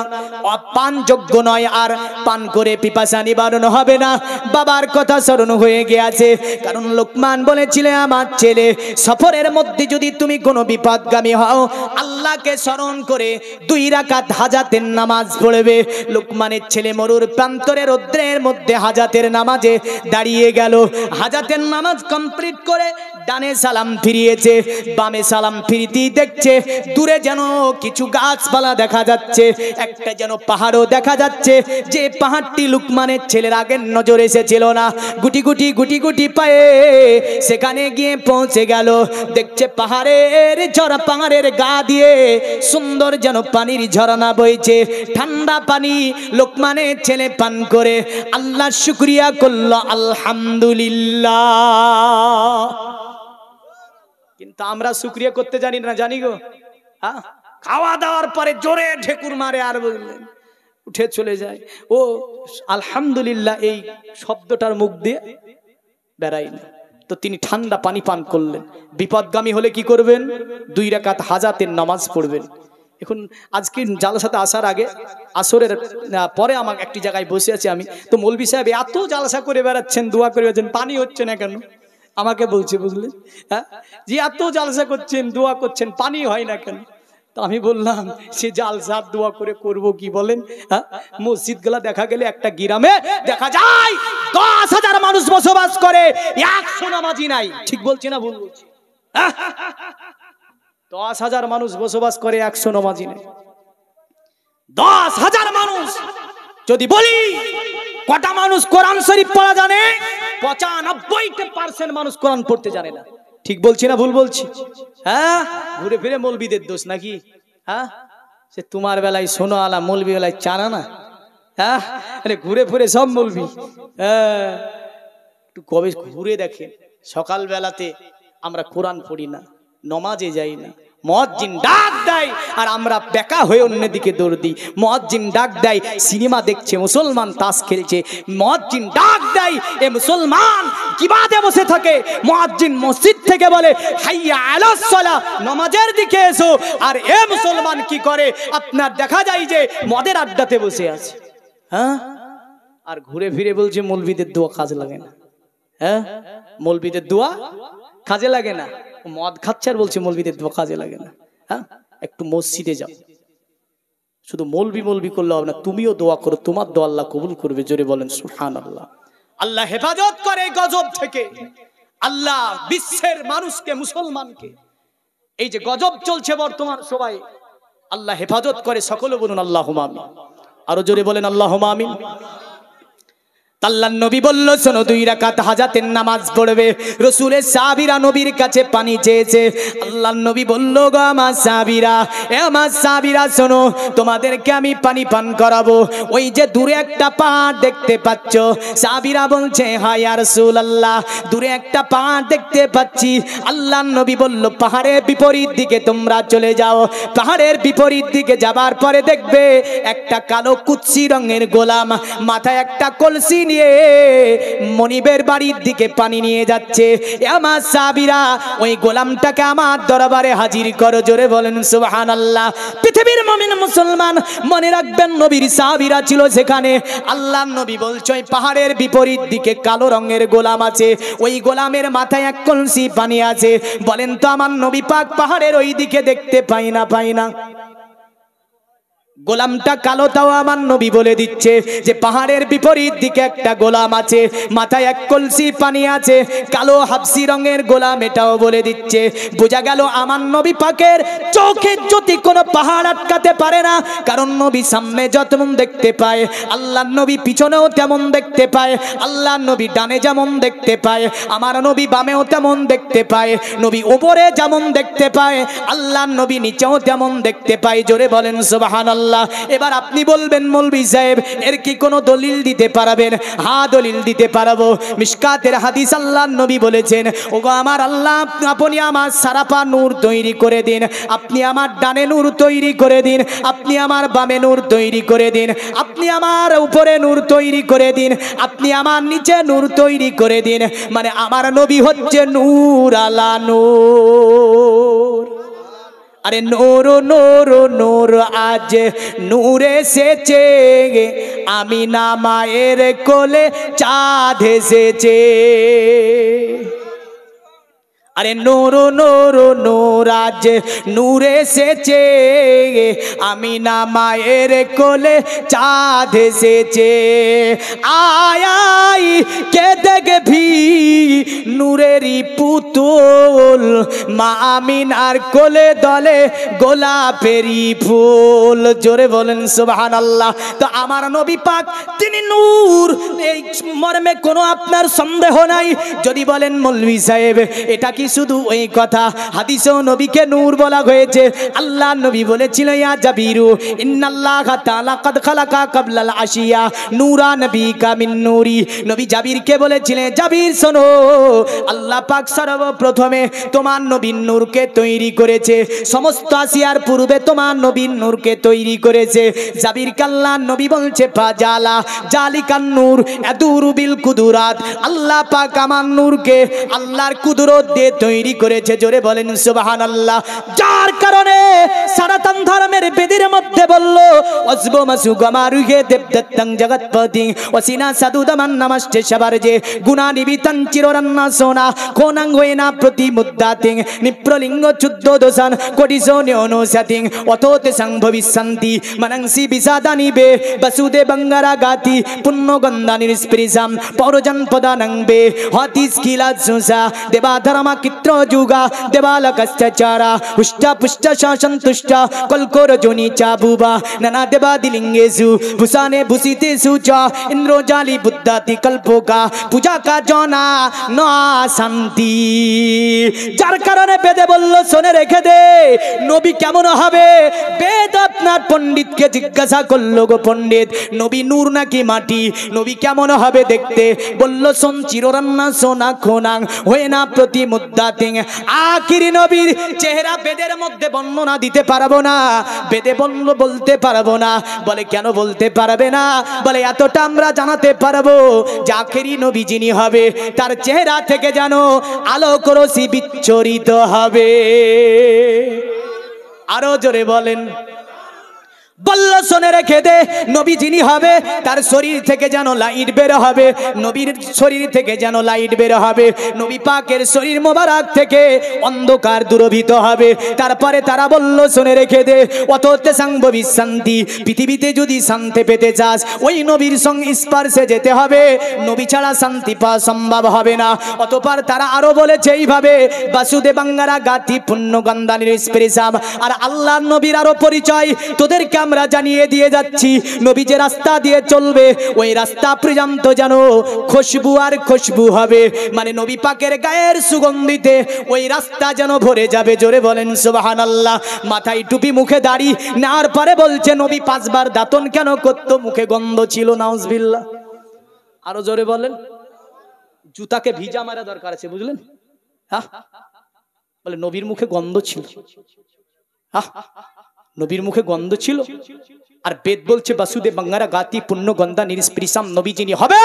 [SPEAKER 1] অপান যোগ্য নয়, আর পান করে পিপাসা নিবারণ হবে না। বাবার কথা স্মরণ হয়ে গিয়েছে, কারণ লোকমান বলেছিলেন, আমার ছেলে, সফরের মধ্যে যদি তুমি কোনো বিপদগামী হও, আল্লাহকে স্মরণ করে 2 রাকাত হাজাতের নামাজ পড়বে। লোকমানের ছেলে মরুর প্রান্তরে রৌদ্রের মধ্যে হাজাতের নামাজে দাঁড়িয়ে গেল। হাজাতের নামাজ কমপ্লিট করে ডানে সালাম ফিরিয়েছে, বামে সালাম ফিরিতেই দেখছে দূরে যেন কিছু গাছপালা দেখা যাচ্ছে, একটা যেন পাহাড়ও দেখা যাচ্ছে, যে পাহাড়টি লুকমানের ছেলের আগের নজর এসেছিল না। গুটি গুটি পায়ে সেখানে গিয়ে পৌঁছে গেল। দেখছে পাহাড়ের গা দিয়ে সুন্দর যেন পানির ঝরনা বইছে, ঠান্ডা পানি। লুকমানের ছেলে পান করে আল্লাহ শুকরিয়া করল, আলহামদুলিল্লাহ। কিন্তু আমরা শুকরিয়া করতে জানি না, জানি গো? হ্যাঁ, খাওয়া দাওয়ার পরে জোরে ঢেকুর মারে আর বললেন উঠে চলে যায়। ও আলহামদুলিল্লাহ এই শব্দটার মুখ দিয়ে বেরাই না। তো তিনি ঠান্ডা পানি পান করলেন। বিপদগামী হলে কি করবেন? 2 রাকাত হাজাতের নামাজ পড়বেন। এখন আজকে জালসাতে আসার আগে, আসরের পরে আমার একটি জায়গায় বসে আছি আমি, তো মৌলভী সাহেব এত জালসা করে বেড়াচ্ছেন, দোয়া করে বেড়াচ্ছেন, পানি হচ্ছে না কেন? আমাকে বলছে, বুঝলেন, হ্যাঁ, যে এত জালসা করছেন, দোয়া করছেন, পানি হয় না কেন? তো আমি বললাম, সে জালসা দোয়া করে করব কি বলেন? হ্যাঁ, মসজিদ গুলা দেখা গেলে একটা গ্রামে দেখা যায় 10,000 মানুষ বসবাস করে, 100 নামাজি নাই। ঠিক বলছি না ভুল বলছি? 10,000 মানুষ বসবাস করে, 100 নামাজি নাই। 10,000 মানুষ যদি বলি কটা মানুষ কোরআন শরীফ পড়া জানে? 95% মানুষ কোরআন পড়তে জানে না। ঠিক বলছি না ভুল বলছি? হ্যাঁ, ঘুরে ফিরে মৌলবীদের দোষ নাকি? হ্যাঁ, সে তোমার বেলায় শোনো আলা, মৌলবী বেলায় চানা না। হ্যাঁ, ঘুরে ফিরে সব মৌলবী। হ্যাঁ, একটু কবে ঘুরে দেখেন, সকাল বেলাতে আমরা কোরআন পড়ি না, নমাজে যাই না, মুয়াজ্জিন ডাক দেয় আর আমরা বেকা হয়ে অন্যদিকে দৌড় দিই। মুয়াজ্জিন ডাক দেয় সিনেমা দেখছে, মুসলমান তাস খেলছে। মুয়াজ্জিন ডাক দেয় এ মুসলমান কিবাদে বসে থাকে। মুয়াজ্জিন মসজিদ থেকে বলে হাইয়া আলাস সালাহ, নামাজের দিকে এসো। আর এ মুসলমান কি করে, আপনার দেখা যায় যে মদের আড্ডাতে বসে আছে। হ্যাঁ, আর ঘুরে ফিরে বলছে মৌলবীদের দোয়া কাজে লাগে না। হ্যাঁ, মৌলবীদের দোয়া কাজে লাগে না। মদ খাচ্ছে আর বলছে মৌলবীদের দোয়া কাজে লাগে না। হ্যাঁ, একটু মসজিদে যাও। শুধু মৌলবি মৌলবি করলে হবে না, তুমিও দোয়া করো, তোমার দোয়া আল্লাহ কবুল করবে। জোরে বলেন সুবহানাল্লাহ। আল্লাহ হেফাজত করে গজব থেকে। আল্লাহ বিশ্বের মানুষকে, মুসলমানকে, এই যে গজব চলছে বর্তমান সবাই, আল্লাহ হেফাজত করে। সকলে বলুন আল্লাহুম্মা আমিন। আরো জোরে বলেন আল্লাহুম্মা আমিন। আল্লাহর নবী বলল শোনো, 2 রাকাত হাজাতের নামাজ পড়বে। রাসূলের সাহাবীরা নবীর কাছে পানি চেয়েছে। আল্লাহর নবী বলল গো আমার সাহাবীরা, এ আমার সাহাবীরা শোনো, তোমাদেরকে আমি পানি পান করাবো। ওই যে দূরে একটা পাহাড় দেখতে পাচ্ছ। সাহাবীরা বলছে হ্যাঁ ইয়া রাসূলুল্লাহ, দূরে একটা পাহাড় দেখতে পাচ্ছি। আল্লাহর নবী বলল পাহাড়ের বিপরীত দিকে তোমরা চলে যাও। পাহাড়ের বিপরীত দিকে যাবার পরে দেখবে একটা কালো কুৎসি রঙের গোলাম মাথায় একটা কলসি নিয়ে মনিবের বাড়ির দিকে পানি নিয়ে যাচ্ছে। আমার সাহাবীরা ওই গোলামটাকে আমার দরবারে হাজির করো। জোরে বলেন সুবহানাল্লাহ। পৃথিবীর মুমিন মুসলমান মনে রাখবেন, নবীর সাহাবীরা ছিল সেখানে। আল্লাহর নবী বলছে ওই পাহাড়ের বিপরীত দিকে কালো রঙের গোলাম আছে, ওই গোলামের মাথায় এক কলসি পানি আছে। বলেন তো আমার নবী পাক পাহাড়ের ওই দিকে দেখতে পাই না? পাই না। গোলামটা কালো, তাও আমার নবী বলে দিচ্ছে যে পাহাড়ের বিপরীত দিকে একটা গোলাম আছে, মাথায় এক কলসি পানি আছে। কালো হাবসি রঙের গোলাম, এটাও বলে দিচ্ছে। বোঝা গেল আমার নবী পাকের চোখের জ্যোতি কোনো পাহাড় আটকাতে পারে না। কারণ নবী সামনে যেমন দেখতে পায়, আল্লাহর নবী পিছনেও তেমন দেখতে পায়। আল্লাহর নবী ডানে যেমন দেখতে পায়, আমার নবী বামেও তেমন দেখতে পায়। নবী উপরে যেমন দেখতে পায়, আল্লাহর নবী নিচেও তেমন দেখতে পায়। জোরে বলেন সুবহানাল্লাহ। এবার আপনি বলবেন মৌলভী সাহেব এর কি কোনো দলিল দিতে পারবেন? হ্যাঁ, দলিল দিতে পারবো। মিশকাতের হাদিস, আল্লাহর নবী বলেছেন ওগো আমার আল্লাহ, আপনি আমার সারাপা নূর তৈরি করে দিন, আপনি আমার ডানে নূর তৈরি করে দিন, আপনি আমার বামে নূর তৈরি করে দিন, আপনি আমার উপরে নূর তৈরি করে দিন, আপনি আমার নিচে নূর তৈরি করে দিন। মানে আমার নবী হচ্ছে নূর আলা নূর। আরে নূর নূর নূর আজ নূর এসেছে, আমিনা মায়ের কোলে চাঁদ এসেছে। আরে নূর নূর নূর আজ নূর এসেছে, আমিনা মায়ের কোলে চাঁদ এসেছে। আয় আয় কে দেখবি নূরেরই পুতুল, মা আমিনার কোলে দলে গোলাপেরই ফুল। জোরে বলেন সুবহানাল্লাহ। তো আমার নবী পাক তিনি নূর, এই মর্মে কোনো আপনার সন্দেহ নাই। যদি বলেন মৌলভী সাহেব এটা কি শুধু ওই কথা, হাদিসেও নবীকে নূর বলা হয়েছে। আল্লাহ নবী বলেছিল ইয়া জাবিরু ইন্নাল্লাহা তাআলা কাদ খালাকা ক্বাবলাল আশিয়া নূরা নবিকা মিন নূরি। নবী জাবিরকে বলেছিলেন জাবির শোনো, আল্লাহ পাক সর্বপ্রথমে তোমার নবীর নূরকে তৈরি করেছে, সমস্ত আসিয়ার পূর্বে তোমার নবীর নূরকে তৈরি করেছে। জাবিরকে আল্লাহ নবী বলছে ফাজালা জালিকান নূর আদুরু বিল কুদুরাত। আল্লাহ পাক আমার নূরকে আল্লাহর কুদরত দিয়ে তৈরি করেছে। জোরে বলেন সুবহানাল্লাহ। যার কারণে সনাতন ধর্মের বেদির মধ্যে বলল ওয়াসবু মাসুগামারুহে দেবদত্তং জগৎপতি ওসিনা সাদুদমান নমস্তে সবারজে গুণা নিবিতং চিররন্না সোনা কোনাং হইনা প্রতি মুদ্দাতিং নিপ্রলিঙ্গ চুদ্ধ দোষান কোটিসো নিয়নোসাতিং অতোতে সংভবিষ্যন্তি মনংসি বিষাদানি বে বসুদে বঙ্গারা গাতি পুণ্য গন্ধানি স্পৃশাম পৌরজন পদানং বে হতিস কিলা সুসা দেবা ধর্মা কিত্র যুগা দেবালকশ্চারা হুষ্টা পুষ্ট সন্তুষ্ট কলকোর জনি চাবুবা নানা দেবাদিলিঙ্গেষু ভূষানে ভূষিতেষু চ ইন্দ্রজালি বুদ্ধাতি কল্পকা পূজা কা জনা ন শান্তি। যার কারণে বেদে বলল শোনে রেখে দে নবী কেমন হবে। বেদ আপনার পণ্ডিতকে জিজ্ঞাসা করলো গো পণ্ডিত নবী নূর নাকি মাটি, নবী কেমন হবে দেখতে? বলল শোন চিররান্না সোনা খোনাং হয়ে না প্রতি মুদ্রা মুদ্দাতিন। আখিরি নবীর চেহারা বেদের মধ্যে বর্ণনা দিতে পারবো না, বেদে বলতে পারবো না। বলে কেন বলতে পারবে না? বলে এতটা আমরা জানাতে পারবো যে আখিরি নবী যিনি হবে তার চেহারা থেকে যেন আলোক রশ্মি বিচ্ছুরিত হবে। আরো জোরে বলেন। বলল শুনে রেখে দে, নবী যিনি হবে তার শরীর থেকে যেন লাইট বের হবে, নবীর শরীর থেকে যেন লাইট বের হবে, নবী পাকের শরীর মোবারক থেকে অন্ধকার দূরভূত হবে। তারপরে তারা বলল শুনে রেখে দে, অততে সাংভবী শান্তি, পৃথিবীতে যদি শান্তি পেতে চাস ওই নবীর সঙ্গে স্পর্শে যেতে হবে, নবী ছাড়া শান্তি পাওয়া সম্ভব হবে না। অতঃপর তারা আরো বলেছে এইভাবে, বাসুদেবাঙ্গারা গাতি পুণ্যগন্ধানির স্পেশাম। আর আল্লাহর নবীর আরো পরিচয় তোদেরকে আমরা জানিয়ে দিয়ে যাচ্ছি। নবী যে রাস্তা দিয়ে চলবে ওই রাস্তা পর্যন্ত যেন খুশবু আর খুশবু হবে, মানে নবী পাকের গায়ের সুগন্ধিতে ওই রাস্তা যেন ভরে যাবে। জোরে বলেন সুবহানাল্লাহ। মাথায় টুপি, মুখে দাড়ি, নেওয়ার পরে বলছে নবী 5 বার দাঁতন কেন করতো? মুখে গন্ধ ছিল। নাউজুবিল্লাহ। আরো জোরে বলেন। জুতাকে ভিজা মারা দরকার আছে, বুঝলেন? হ্যাঁ, বলে নবীর মুখে গন্ধ ছিল। নবীর মুখে গন্ধ ছিল। আর বেদ বলছে বাসুদেবাঙ্গারা গাতি পুণ্য গন্ধা নিরস্পৃশাম, নবী যিনি হবে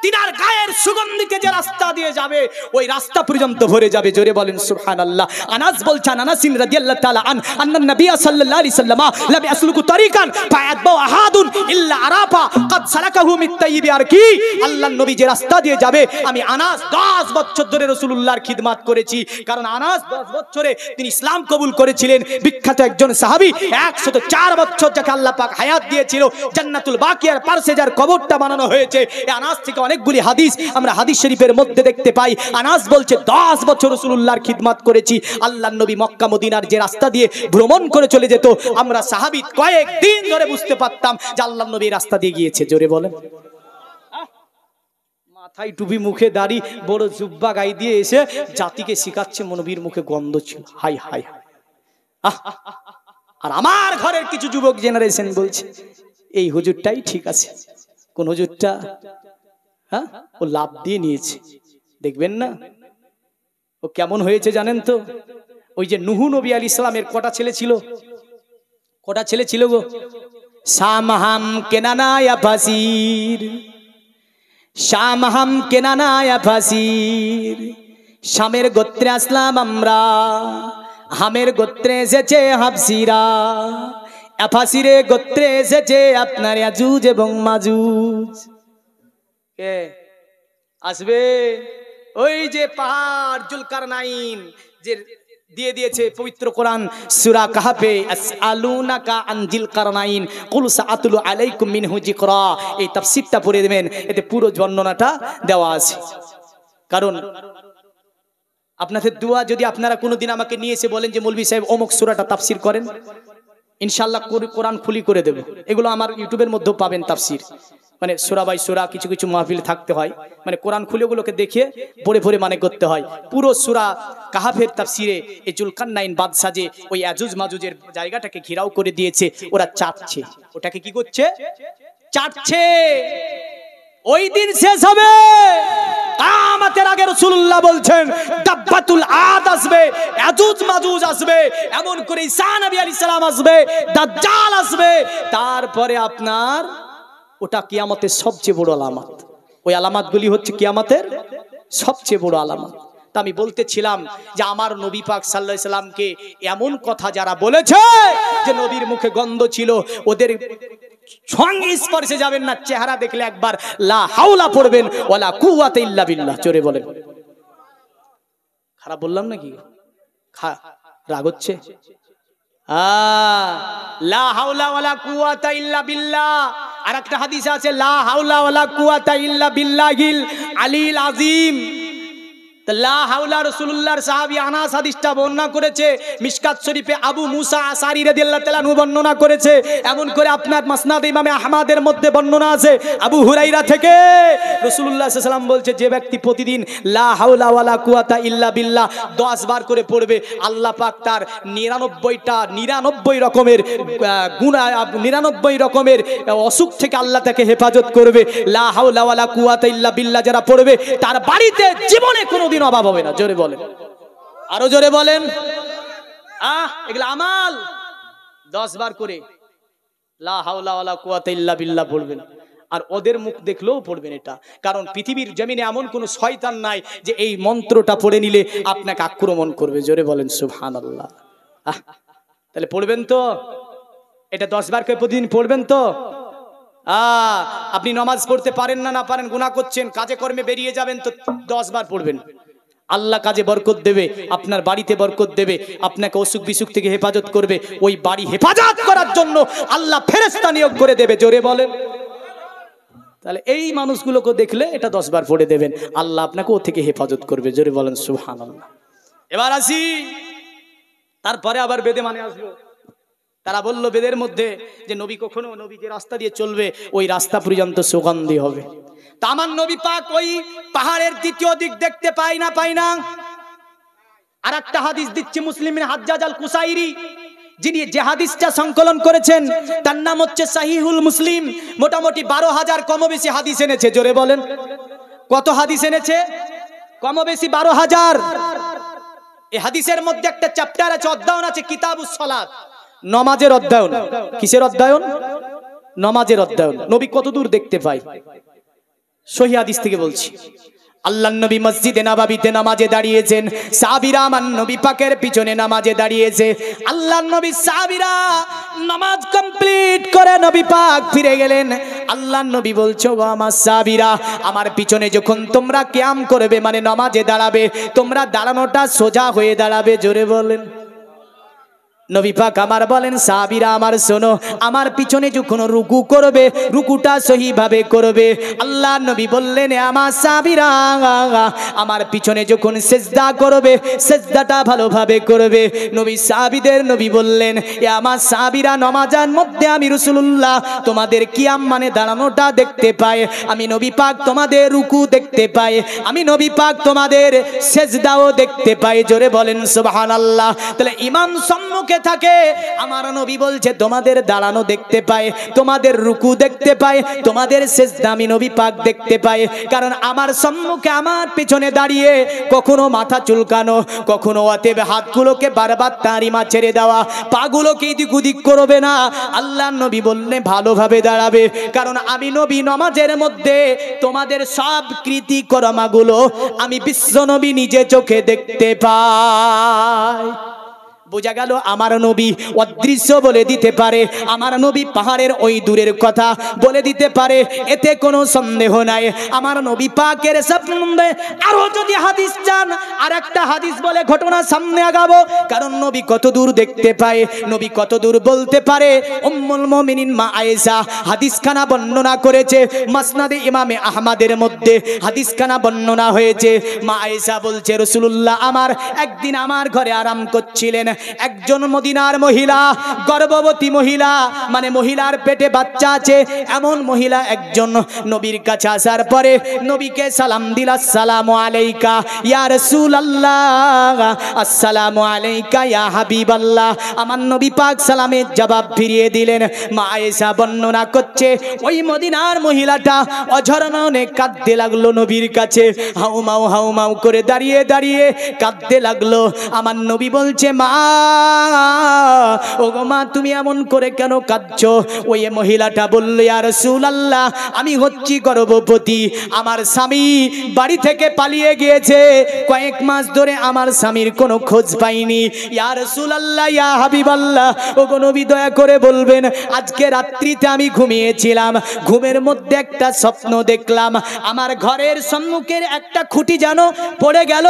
[SPEAKER 1] তিনার গায়ের সুগন্ধিতে যে রাস্তা দিয়ে যাবে ওই রাস্তা পর্যন্ত ভরে যাবে। জোরে বলেন সুবহানাল্লাহ। আনাস বলছেন, আনাসিন রাদিয়াল্লাহু তাআলা আন্না নবী সাল্লাল্লাহু আলাইহি ওয়াসাল্লাম লা ইয়াসলুকু তারিকান ফায়াতবাউ আহাদুন ইল্লা আরাফা قد সালাকাহু মিন তাইয়্যিবি আরকি। আল্লাহর নবী যে রাস্তা দিয়ে যাবে, আমি আনাস 10 বছর ধরে রাসূলুল্লাহর খিদমত করেছি। কারণ আনাস 10 বছরে তিনি ইসলাম কবুল করেছিলেন। বিখ্যাত একজন সাহাবী, 104 বছর যাকে আল্লাহ পাক হায়াত দিয়েছিল, জান্নাতুল বাকিয়ার পাশে যার কবরটা বানানো হয়েছে। এই আনাস থেকে অনেকগুলি হাদিস আমরা হাদিস শরীফের মধ্যে দেখতে পাই। আনাস বলছে 10 বছর রাসূলুল্লাহর খিদমত করেছি। আল্লাহর নবী মক্কা মদিনার যে রাস্তা দিয়ে ভ্রমণ করে চলে যেত, আমরা সাহাবী কয়েকদিন ধরে বুঝতে পারতাম যে আল্লাহর নবী রাস্তা দিয়ে গিয়েছে। জোরে বলেন। মাথায় টুপি, মুখে দাড়ি, বড় জুব্বা গায়ে দিয়ে এসে জাতিকে শিখাচ্ছে নবীর মুখে গন্ধ ছিল। High high high. আর আমার ঘরের কিছু যুবক জেনারেশন বলছে এই হুজুরটাই ঠিক আছে। কোন হুজুরটা? হ্যাঁ, ও লাভ দিয়ে নিয়েছে। দেখবেন না ও কেমন হয়েছে জানেন তো? ওই যে নূহ নবী আলাইহিস সালামের কটা ছেলে ছিল? কটা ছেলে ছিল গো? শামহাম, কেনানা, ইয়াফাসির। শামহাম, কেনানা, ইয়াফাসির। শামের গোত্রে আসলাম আমরা, হামের গোত্রে এসেছে হাবসিরা, ইয়াফাসিরে গোত্রে এসেছে আপনার ইয়াজুজ এবং মাজুজ। কে আসবে? ওই যে পাহাড় জুলকারনাইন যে দিয়ে দিয়েছে পবিত্র কোরআন সূরা কাহফে, আসআলুনাকা আন জিলকারনাইন কুল সাআতুলু আলাইকুম মিনহু যিকরা। এই তাফসীরটা পড়ে দেবেন, এতে পুরো বর্ণনাটা দেওয়া আছে। কারণ আপনাদের দোয়া যদি আপনারা কোনোদিন আমাকে নিয়ে এসে বলেন যে মৌলভী সাহেব অমুক সূরাটা তাফসীর করেন, ইনশাআল্লাহ কোরআন খুলি করে দেব। এগুলো আমার ইউটিউবের মধ্যেও পাবেন তাফসীর, মানে সূরা বাই সূরা কিছু কিছু মাহফিল থাকতে হয়, মানে কোরআন খুলে ওগুলোকে দেখে পড়ে পড়ে মানে করতে হয়। পুরো সূরা কাহফের তাফসীরে এই জুলকারনাইন বাদশা যে ওই ইয়াজুজ মাজুজের জায়গাটাকে ঘেরাও করে দিয়েছে, ওরা চাটছে। ওটাকে কি করছে? চাটছে। ওই দিন শেষ হবে। কিয়ামতের আগে রাসূলুল্লাহ বলছেন দাব্বাতুল আদ আসবে, ইয়াজুজ মাজুজ আসবে, এমন করে ঈসা নবী আলাইহিস সালাম আসবে, দাজ্জাল আসবে। তারপরে আপনার ওটা কিয়ামতের সবচেয়ে বড় আলামত। ওই আলামতগুলি হচ্ছে কিয়ামতের সবচেয়ে বড় আলামত। তা আমি বলতেছিলাম যে আমার নবী পাক সাল্লাল্লাহু আলাইহি সাল্লামকে এমন কথা যারা বলেছে যে নবীর মুখে গন্ধ ছিল, ওদের সঙ্গে স্পর্শে যাবেন না। চেহারা দেখলে একবার লা হাওলা পড়বেন, ওয়ালা কুওয়াতা ইল্লা বিল্লাহ। জোরে বলেন। খারাপ বললাম নাকি? রাগ হচ্ছে? লা হাওলা ওয়ালা কুওয়াতা ইল্লা বিল্লাহ। আর একটা হাদিস আছে লা হাওলা ওয়ালা কুওয়াতা ইল্লা বিল্লাহিল আলিল আযীম। লা হাওলা রাসূলুল্লাহর সাহাবী আনাস হাদিসটা বর্ণনা করেছে, মিশকাত শরীফে আবু মুসা আশআরী রাদিয়াল্লাহু তাআলা আনহু বর্ণনা করেছে। এমন করে আপনার মাসনাদ ইমামে আহমদের মধ্যে বর্ণনা আছে আবু হুরায়রা থেকে। রাসূলুল্লাহ সাল্লাল্লাহু আলাইহি ওয়াসাল্লাম বলছে যে ব্যক্তি প্রতিদিন লা হাওলা ওয়ালা কুওয়াতা ইল্লা বিল্লাহ 10 বার করে পড়বে, আল্লাহ পাক তার 99 রকমের গুনাহ, 99 রকমের অসুখ থেকে আল্লাহ তাকে হেফাজত করবে। লা হাওলা ওয়ালা কুওয়াতা ইল্লা বিল্লাহ যারা পড়বে তার বাড়িতে জীবনে কোনো কোনোদিন অভাব হবে না। জোরে বলেন, আরো জোরে বলেন। এগুলা আমাল 10 বার করে লা হাওলা ওয়ালা কুওয়াতা ইল্লা বিল্লাহ পড়বেন, আর ওদের মুখ দেখলেও পড়বেন এটা। কারণ পৃথিবীর জমিনে এমন কোন শয়তান নাই যে এই মন্ত্রটা পড়ে নিলে আপনাকে আক্রমণ করবে। জোরে বলেন সুবহানাল্লাহ। তাহলে পড়বেন তো, এটা 10 বার করে প্রতিদিন পড়বেন তো। আপনি নামাজ পড়তে পারেন না, না পারেন, গুনাহ করছেন, কাজে কর্মে বেরিয়ে যাবেন, তো 10 বার পড়বেন। আল্লাহ কাজে বরকত দেবে, আপনার বাড়িতে বরকত দেবে, আপনাকে অসুখ বিসুখ থেকে হেফাজত করবে। ওই বাড়ি হেফাজত করার জন্য আল্লাহ ফেরেশতা নিয়োগ করে দেবে। জোরে বলেন। তাহলে এই মানুষগুলোকে দেখলে এটা 10 বার পড়ে দেবেন, আল্লাহ আপনাকে ও থেকে হেফাজত করবে। জোরে বলেন সুবহানাল্লাহ। এবার আসি, তারপরে আবার বেদে মানে আসলো। তারা বলল বেদের মধ্যে যে নবী কখনো, নবী যে রাস্তা দিয়ে চলবে ওই রাস্তা পর্যন্ত সুগন্ধি হবে। তা আমার নবী পাক ওই পাহাড়ের দ্বিতীয় দিক দেখতে পায় না। আর একটা হাদিস দিচ্ছে মুসলিমের হাজ্জাজ আল কুসাইরি, যিনি যে হাদিসটা সংকলন করেছেন তার নাম হচ্ছে সাহিহুল মুসলিম। মোটামুটি 12,000 কম বেশি হাদিস এনেছে। জোরে বলেন, কত হাদিস এনেছে? কম বেশি 12,000। এই হাদিসের মধ্যে একটা চ্যাপ্টার আছে, অধ্যায়ন আছে, কিতাবুস সালাত, নামাজের অধ্যায়ন। কিসের অধ্যায়ন? নামাজের অধ্যায়ন। নবী কত দূর দেখতে পায়? সহিহ হাদিস থেকে বলছি। আল্লাহর নবী মসজিদে নববীতে নামাজে দাঁড়িয়েছেন, সাহাবীরা আমার নবী পাকের পিছনে নামাজে দাঁড়িয়েছে। আল্লাহর নবী সাহাবীরা নামাজ কমপ্লিট করে নবী পাক ফিরে গেলেন। আল্লাহর নবী বলছো, গো আমার সাহাবীরা, আমার পিছনে যখন তোমরা কিয়াম করবে, মানে নামাজে দাঁড়াবে, তোমরা দাঁড়ানোটা সোজা হয়ে দাঁড়াবে। জোরে বলেন। নবী পাক আমার বলেন, সাহাবীরা আমার শোনো, আমার পিছনে যখন রুকু করবে রুকুটা সহিভাবে করবে। আল্লাহ নবী বললেন, আমার সাহাবীরা আমার পিছনে যখন সেজদা করবে সেজদাটা ভালোভাবে করবে। নবী সাহাবীদের নবী বললেন, এ আমার সাহাবীরা, নামাজের মধ্যে আমি রাসূলুল্লাহ তোমাদের কিয়াম মানে দাঁড়ানোটা দেখতে পাই, আমি নবী পাক তোমাদের রুকু দেখতে পাই, আমি নবী পাক তোমাদের সেজদাও দেখতে পাই। জোরে বলেন সুবহানাল্লাহ। তাহলে ইমাম সম্মুখে থাকে, আমার নবী বলছে তোমাদের দাঁড়ানো দেখতে পায়, তোমাদের রুকু দেখতে পায়, তোমাদের সেজদা আমি নবী পাক দেখতে পাই। কারণ আমার সম্মুখে আমার পিছনে দাঁড়িয়ে কখনো মাথা চুলকানো, কখনো অতএব হাতগুলোকে বারবার তাড়িমা ছেড়ে দেওয়া, পাগুলোকে এদিক ওদিক করবে না। আল্লাহ নবী বললেন ভালোভাবে দাঁড়াবে, কারণ আমি নবী নামাজের মধ্যে তোমাদের সব কৃতিকর্মগুলো আমি বিশ্ব নবী নিজে চোখে দেখতে পাই। বোঝা গেল আমার নবী অদৃশ্য বলে দিতে পারে, আমার নবী পাহাড়ের ওই দূরের কথা বলে দিতে পারে, এতে কোনো সন্দেহ নাই। আমার নবী পাকের সম্বন্ধে আরো যদি হাদিস চান, আর একটা হাদিস বলে ঘটনা সামনে আগাবো, কারণ নবী কত দূর দেখতে পায়, নবী কত দূর বলতে পারে। উম্মুল মুমিনিন মা আয়েশা হাদিসখানা বর্ণনা করেছে, মাসনাদে ইমামে আহমদের মধ্যে হাদিসখানা বর্ণনা হয়েছে। মা আয়েশা বলছে, রাসূলুল্লাহ আমার একদিন আমার ঘরে আরাম করছিলেন, একজন মদিনার মহিলা, গর্ভবতী মহিলা, মানে মহিলার পেটে বাচ্চা আছে এমন মহিলা একজন নবীর কাছে আসার পরে নবীকে সালাম দিল, আসসালামু আলাইকা ইয়া রাসূলুল্লাহ, আসসালামু আলাইকা ইয়া হাবিবাল্লাহ। আমার নবী পাক সালামের জবাব ফিরিয়ে দিলেন। মা আয়েশা বর্ণনা করছে, ওই মদিনার মহিলাটা অঝরমনে কাঁদতে লাগলো নবীর কাছে, হাউমাউ করে দাঁড়িয়ে দাঁড়িয়ে কাঁদতে লাগলো। আমার নবী বলছে, মা, ও গো মা, তুমি এমন করে কেন কাঁদছো? ওই মহিলাটা বলল, ইয়া রাসূলুল্লাহ, আমি হচ্ছি গর্ভবতী, আমার স্বামী বাড়ি থেকে পালিয়ে গিয়েছে, কয়েক মাস ধরে আমার স্বামীর কোনো খোঁজ পাইনি। ইয়া রাসূলুল্লাহ, ইয়া হাবিবাল্লাহ, ও গো নবী দয়া করে বলবেন, আজকে রাত্রিতে আমি ঘুমিয়েছিলাম, ঘুমের মধ্যে একটা স্বপ্ন দেখলাম, আমার ঘরের সম্মুখের একটা খুঁটি যেন পড়ে গেল,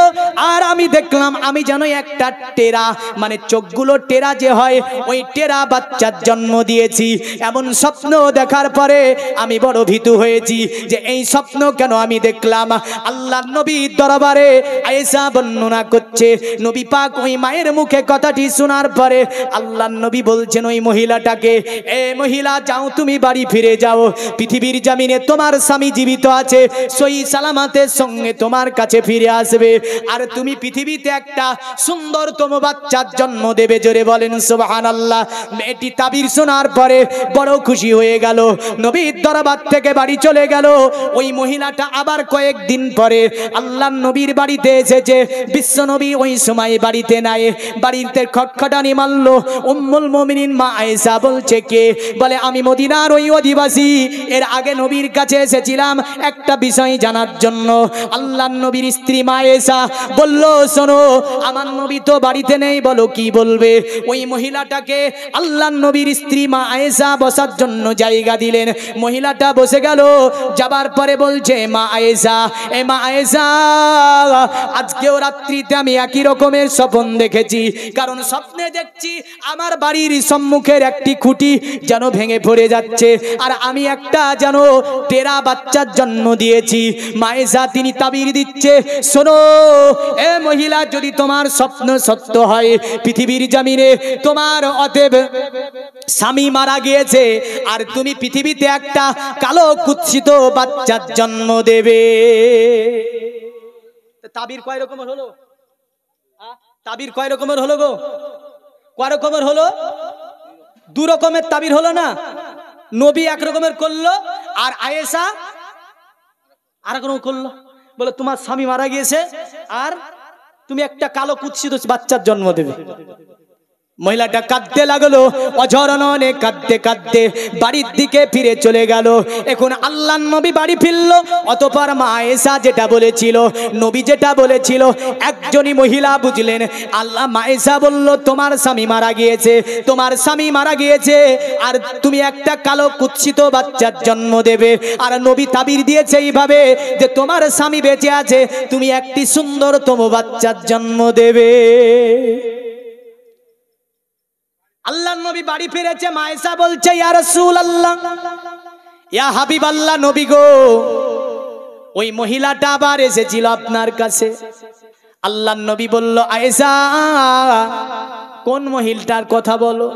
[SPEAKER 1] আর আমি দেখলাম আমি যেন একটা টেরা, মানে চোখগুলো টেরা যে হয়, ওই টেরা বাচ্চার জন্ম দিয়েছি। এমন স্বপ্ন দেখার পরে আমি বড় ভীতু হয়েছি যে এই স্বপ্ন কেন আমি দেখলাম। আল্লাহর নবীর দরবারে আয়েশা বর্ণনা করছে, নবী পাক ওই মায়ের মুখে কথাটি শোনার পরে আল্লাহর নবী বলছেন ওই মহিলাটাকে, এ মহিলা, যাও তুমি বাড়ি ফিরে যাও, পৃথিবীর জমিনে তোমার স্বামী জীবিত আছে, সহি সালামতের সঙ্গে তোমার কাছে ফিরে আসবে, আর তুমি পৃথিবীতে একটা সুন্দরতম বাচ্চার জন্ম দেবে। জোরে বলেন সুবহানাল্লাহ। সুবহানাল্লাহ। মেয়েটি তাবির শোনার পরে বড় খুশি হয়ে গেল, নবীর দরবার থেকে বাড়ি চলে গেল। ওই মহিলাটা আবার কয়েকদিন পরে আল্লাহর নবীর বাড়িতে এসেছে। বিশ্ব নবী ওই সময় বাড়িতে নাই, বাড়িতে খটখটানি মারলো। উম্মুল মুমিনিন মা আয়েশা বলছে কে? বলে আমি মদিনার ওই অধিবাসী, এর আগে নবীর কাছে এসেছিলাম একটা বিষয় জানার জন্য। আল্লাহর নবীর স্ত্রী মা আয়েশা বলল, শোনো আমার নবী তো বাড়িতে নেই, বলো কি বলবে। ওই মহিলাটাকে আল্লাহর নবীর স্ত্রী মা আয়েশা বসার জন্য জায়গা দিলেন। মহিলাটা বসে গেল, যাবার পরে বলছে মা আয়েশা, এ মা আয়েশা, আজকেও রাত্রিতে আমি একই রকমের স্বপ্ন দেখেছি। কারণ স্বপ্নে দেখছি আমার বাড়ির সম্মুখের একটি খুঁটি যেন ভেঙে পড়ে যাচ্ছে, আর আমি একটা যেন টেরা বাচ্চার জন্ম দিয়েছি। মা আয়েশা তিনি তাবির দিচ্ছে, শোনো এ মহিলা, যদি তোমার স্বপ্ন সত্য হয়, পৃথিবীর জমিনে তোমার অতএব স্বামী মারা গিয়েছে, আর তুমি পৃথিবীতে একটা কালো কুৎসিত বাচ্চার জন্ম দেবে। তাবির কয় রকমের হলো? তাবির কয় রকমের হলো গো? কয় রকমের হলো? দু রকমের তাবির হলো না? নবী এক রকমের করলো, আর আয়েশা আর এক রকম করলো। বলে তোমার স্বামী মারা গিয়েছে আর তুমি একটা কালো কুৎসিত বাচ্চার জন্ম দেবে। মহিলাটা কাঁদতে লাগলো, অঝরণনে কাঁদতে কাঁদতে বাড়ির দিকে ফিরে চলে গেল। এখন আল্লাহর নবী বাড়ি ফিরল। অতঃপর মা আয়েশা যেটা বলেছিল, নবী যেটা বলেছিল, একজনই মহিলা বুঝলেন। আল্লাহ মা আয়েশা বলল, তোমার স্বামী মারা গিয়েছে, তোমার স্বামী মারা গিয়েছে, আর তুমি একটা কালো কুৎসিত বাচ্চার জন্ম দেবে। আর নবী তাবির দিয়েছে এইভাবে যে তোমার স্বামী বেঁচে আছে, তুমি একটি সুন্দরতম বাচ্চার জন্ম দেবে। আল্লাহর নবী বাড়ি ফিরেছে। মা আয়েশা বলছে, ইয়া রাসূলুল্লাহ, ইয়া হাবিবাল্লাহ, নবী গো, ওই মহিলাটা আবার এসেছিল আপনার কাছে। আল্লাহর নবী বলল, আয়েশা কোন মহিলাটার কথা বলো?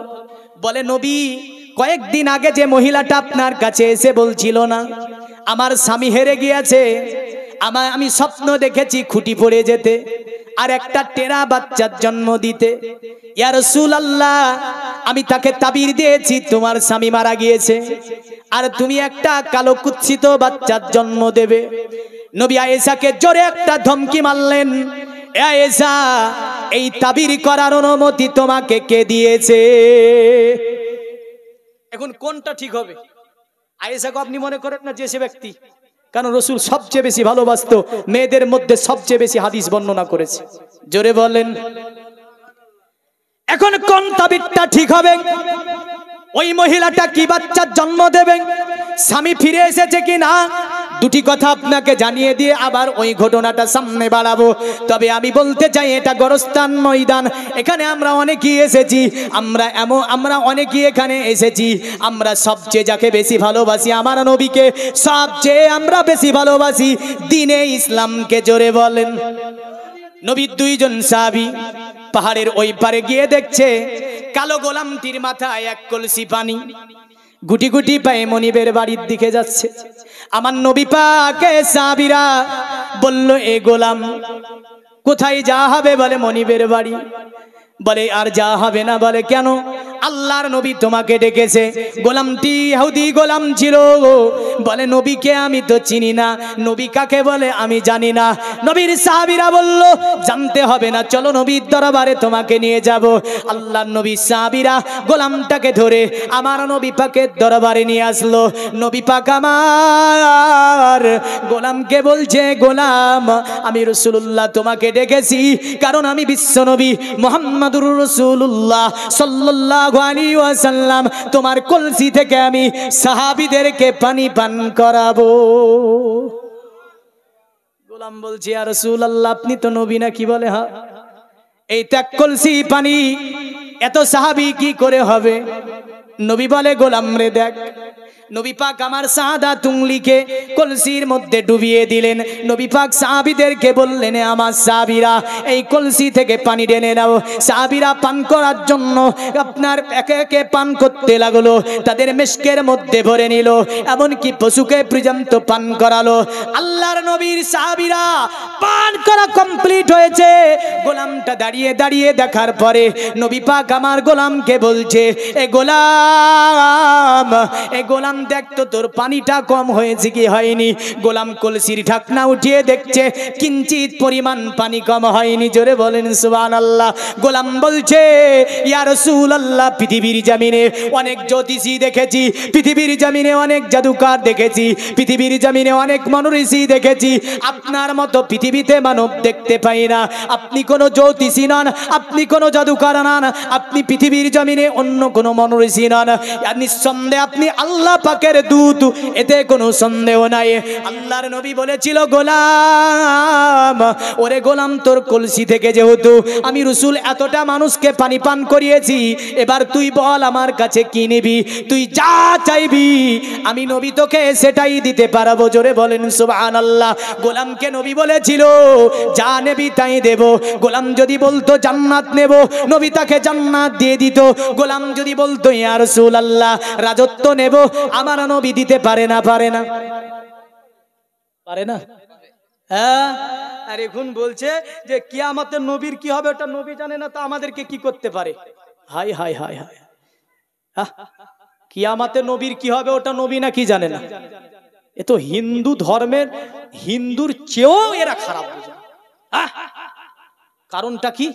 [SPEAKER 1] বলে নবী, কয়েকদিন আগে যে মহিলাটা আপনার কাছে এসে বলছিল না আমার স্বামী হেরে গিয়েছে, আমি স্বপ্ন দেখেছি খুঁটি পড়ে যেতে আর একটা টেরা বাচ্চার জন্ম দিতে। ইয়া রাসূলুল্লাহ, আমি তাকে তাবির দিয়েছি তোমার স্বামী মারা গিয়েছে আর তুমি একটা কালো কুৎসিত বাচ্চার জন্ম দেবে। নবী আয়েশাকে জোরে একটা ধমকি মারলেন, এ আয়েশা, এই তাবির করার অনুমতি তোমাকে কে দিয়েছে? এখন কোনটা ঠিক হবে? আয়েশাকে আপনি মনে করেন না যে সে ব্যক্তি, কারণ রসুল সবচেয়ে বেশি ভালোবাসতো, মেয়েদের মধ্যে সবচেয়ে বেশি হাদিস বর্ণনা করেছে। জোরে বলেন, এখন কোন তাবিরটা ঠিক হবে? ওই মহিলাটা কি বাচ্চার জন্ম দেবে? স্বামী ফিরে এসেছে কি না? দুটি কথা আপনাকে জানিয়ে দিয়ে আবার ওই ঘটনাটা সামনে বাড়াবো। তবে আমি বলতে চাই, এটা গোরস্থান ময়দান, এখানে আমরা অনেকেই এসেছি, আমরা অনেকেই এখানে এসেছি। আমরা সবচেয়ে যাকে বেশি ভালোবাসি আমার নবীকে, সবচেয়ে আমরা বেশি ভালোবাসি দ্বীনে ইসলামকে। জোরে বলেন। নবীর দুইজন সাহাবী পাহাড়ের ওই পারে গিয়ে দেখছে কালো গোলামটির মাথায় এক কলসি পানি, গুটি গুটি পায়ে মনিবের বাড়ির দিকে যাচ্ছে। আমার নবী পাকে সাহাবীরা বলল, এ গোলাম কোথায় যাওয়া হবে? বলে মনিবের বাড়ি। বলে আর যাওয়া হবে না। বলে কেন? আল্লাহর নবী তোমাকে ডেকেছে। গোলামটি ইহুদি গোলাম ছিল। বলে নবীকে আমি তো চিনি না। নবী কাকে বলে আমি জানি না। নবীর সাহাবীরা বলল, জানতে হবে না, চলো নবীর দরবারে তোমাকে নিয়ে যাব। আল্লাহর নবীর সাহাবীরা গোলামটাকে ধরে আমার নবী পাকের দরবারে নিয়ে আসলো। নবী পাক আমার গোলামকে বলছে, গোলাম আমি রাসূলুল্লাহ তোমাকে ডেকেছি, কারণ আমি বিশ্ব নবী মুহাম্মদুর রাসূলুল্লাহ সাল্লাল্লাহু আলাইহি ওয়াসাল্লাম তোমার কলসি থেকে আমি সাহাবীদেরকে পানি পান করাবো। গোলাম বলছে, ইয়া রাসূলুল্লাহ আপনি তো নবী না? কি বলে? হ্যাঁ। এই ত্যাগ কলসি পানি এত সাহাবী কি করে হবে? নবী বলে, গোলাম রে দেখ, নবী পাক আমার সাদা তুংলিকে কলসির মধ্যে ডুবিয়ে দিলেন। নবী পাক সাহাবীদেরকে বললেন, আমার সাহাবীরা এই কলসি থেকে পানি টেনে নাও। সাহাবীরা পান করার জন্য আপনার একে একে পান করতে লাগলো, তাদের মেশকের মধ্যে ভরে নিল, এমনকি পশুকে পর্যন্ত পান করালো। আল্লাহর নবীর সাহাবীরা পান করা কমপ্লিট হয়েছে। গোলামটা দাঁড়িয়ে দাঁড়িয়ে দেখার পরে নবী পাক আমার গোলামকে বলছে, এ গোলাম দেখ তো তোর পানিটা কম হয়েছে কি হয়নি। গোলাম কলসির ঢাকনা উঠিয়ে দেখছে কিঞ্চিত পরিমাণ পানি কম হয়নি। জোরে বলেন সুবহানাল্লাহ। গোলাম বলছে, ইয়া রাসূলুল্লাহ, পৃথিবীর জমিনে অনেক জ্যোতিষী দেখেছি, পৃথিবীর জমিনে অনেক জাদুকর দেখেছি, পৃথিবীর জমিনে অনেক মনোঋষি দেখেছি, আপনার মতো পৃথিবীতে মানব দেখতে পাই না। আপনি কোনো জ্যোতিষী নন, আপনি কোনো জাদুকর নন, আপনি পৃথিবীর জমিনে অন্য কোনো মনোঋষি নন, নিঃসন্দেহে আপনি আল্লাহ পাকের দূত, এতে কোনো সন্দেহ নাই। আল্লাহর নবী বলেছিল, গোলাম, ওরে গোলাম, তোর কলসি থেকে যেহেতু আমি রাসূল এতটা মানুষকে পানি পান করিয়েছি, এবার তুই বল আমার কাছে কি নিবি? তুই যা চাইবি আমি নবী তোকে সেটাই দিতে পারবো। জোরে বলেন সুবহানাল্লাহ। গোলামকে নবী বলেছিল, যা নেবি তাই দেব। গোলাম যদি বলতো জান্নাত নেব, নবী তাকে জান্নাত দিয়ে দিত। গোলাম যদি বলতো ইয়া রাসূলুল্লাহ রাজত্ব নেব, আমার নবী দিতে পারে না, পারে না, পারে না। হ্যাঁ, আর এখন বলছে যে কিয়ামতের নবীর কি হবে ওটা নবী জানে না, তা আমাদেরকে কি করতে পারে? হাই হাই হাই হাই, কিয়ামতের নবীর কি হবে ওটা নবী না কি জানে না। এ তো হিন্দু ধর্মের, হিন্দুর চেয়েও এরা খারাপ বুঝে। কারণটা কি?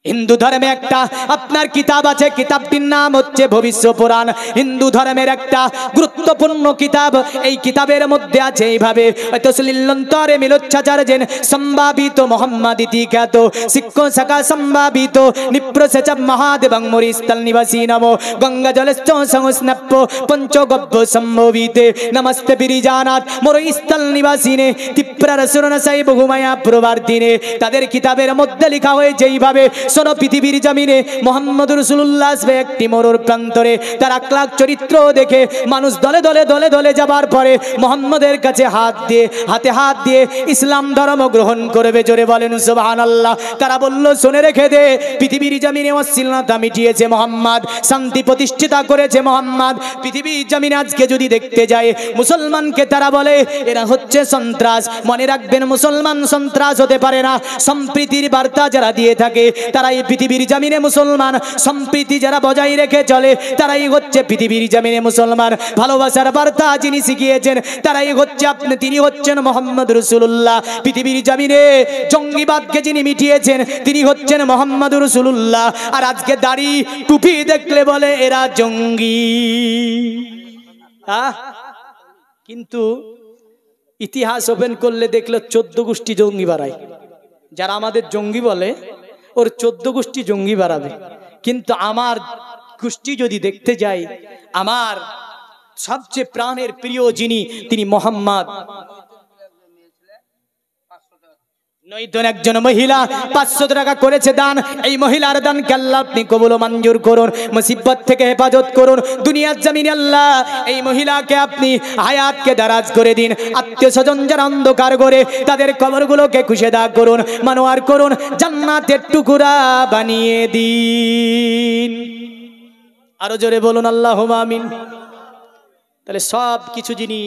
[SPEAKER 1] হিন্দু ধর্মে একটা আপনার কিতাব আছে, কিতাবটির নাম হচ্ছে ভবিষ্য পুরাণ। হিন্দু ধর্মের একটা গুরুত্বপূর্ণ কিতাব। এই কিতাবের মধ্যে আছে এইভাবে, তসলিলন্তরে মিলোচ্ছাচার্যেন সম্ভাবিত মোহাম্মদ ইতিখ্যাত শিক্ষ শাখা সম্ভাবিত নিপ্রসেচ মহাদেবং মরিস্থল নিবাসী নমো গঙ্গা জলশ্চ সংস্নপ্য পঞ্চগব্য সম্ভবিতে নমস্তে বিরিজানাথ মরস্থল নিবাসিনে তীব্র সুরনসাই বহুমায়া প্রবর্তিনে। তাদের কিতাবের মধ্যে লেখা হয়েছে এইভাবে, শোনো, পৃথিবীর জমিনে মুহাম্মদ রাসূলুল্লাহ আসবে একটি মরুর প্রান্তরে। তার আখলাক চরিত্র দেখে মানুষ দলে দলে দলে দলে যাবার পরে মুহাম্মদের কাছে হাতে হাত দিয়ে ইসলাম ধর্ম গ্রহণ করবে। জোরে বলেন সুবহানাল্লাহ। তারা বলল, শুনে রেখে দে, পৃথিবীর জমিনে অশ্লীলতা মিটিয়েছে মুহাম্মদ, শান্তি প্রতিষ্ঠিতা করেছে মুহাম্মদ। পৃথিবীর জমিনে আজকে যদি দেখতে যায় মুসলমানকে তারা বলে এরা হচ্ছে সন্ত্রাস। মনে রাখবেন, মুসলমান সন্ত্রাস হতে পারে না। সম্প্রীতির বার্তা যারা দিয়ে থাকে তারাই পৃথিবীর জমিনে মুসলমান। সম্প্রীতি যারা বজায় রেখে চলে তারাই হচ্ছে পৃথিবীর জমিনে মুসলমান। ভালোবাসার বার্তা যিনি শিখিয়েছেন তারাই হচ্ছে তিনি হচ্ছেন মুহাম্মদ রাসূলুল্লাহ। পৃথিবীর জমিনে জঙ্গিবাদকে যিনি মিটিয়েছেন তিনি হচ্ছেন মুহাম্মদ রাসূলুল্লাহ। আর আজকে দাড়ি টুপি দেখলে বলে এরা জঙ্গি। কিন্তু ইতিহাস ওপেন করলে দেখলে 14 গোষ্ঠী জঙ্গি বাড়ায়। যারা আমাদের জঙ্গি বলে ওর 14 গোষ্ঠী জঙ্গি বাড়াবে। কিন্তু আমার গোষ্ঠী যদি দেখতে যাই, আমার সবচেয়ে প্রাণের প্রিয় যিনি, তিনি মোহাম্মদ। নয়তো একজন মহিলা 500 টাকা করেছে দান। এই মহিলার দানকে আল্লাহ আপনি কবুল ও মঞ্জুর করুন, মুসিবত থেকে হেফাজত করুন। দুনিয়ার জমিনে আল্লাহ এই মহিলাকে আপনি হায়াতকে দারাজ করে দিন। আত্মীয় স্বজন যারা অন্ধকার করে তাদের কবরগুলোকে খুশিদা করুন, মানোয়ার করুন, জান্নাতের টুকরা বানিয়ে দিন। আরো জোরে বলুন আল্লাহুম্মা আমিন। তাহলে সব কিছু যিনি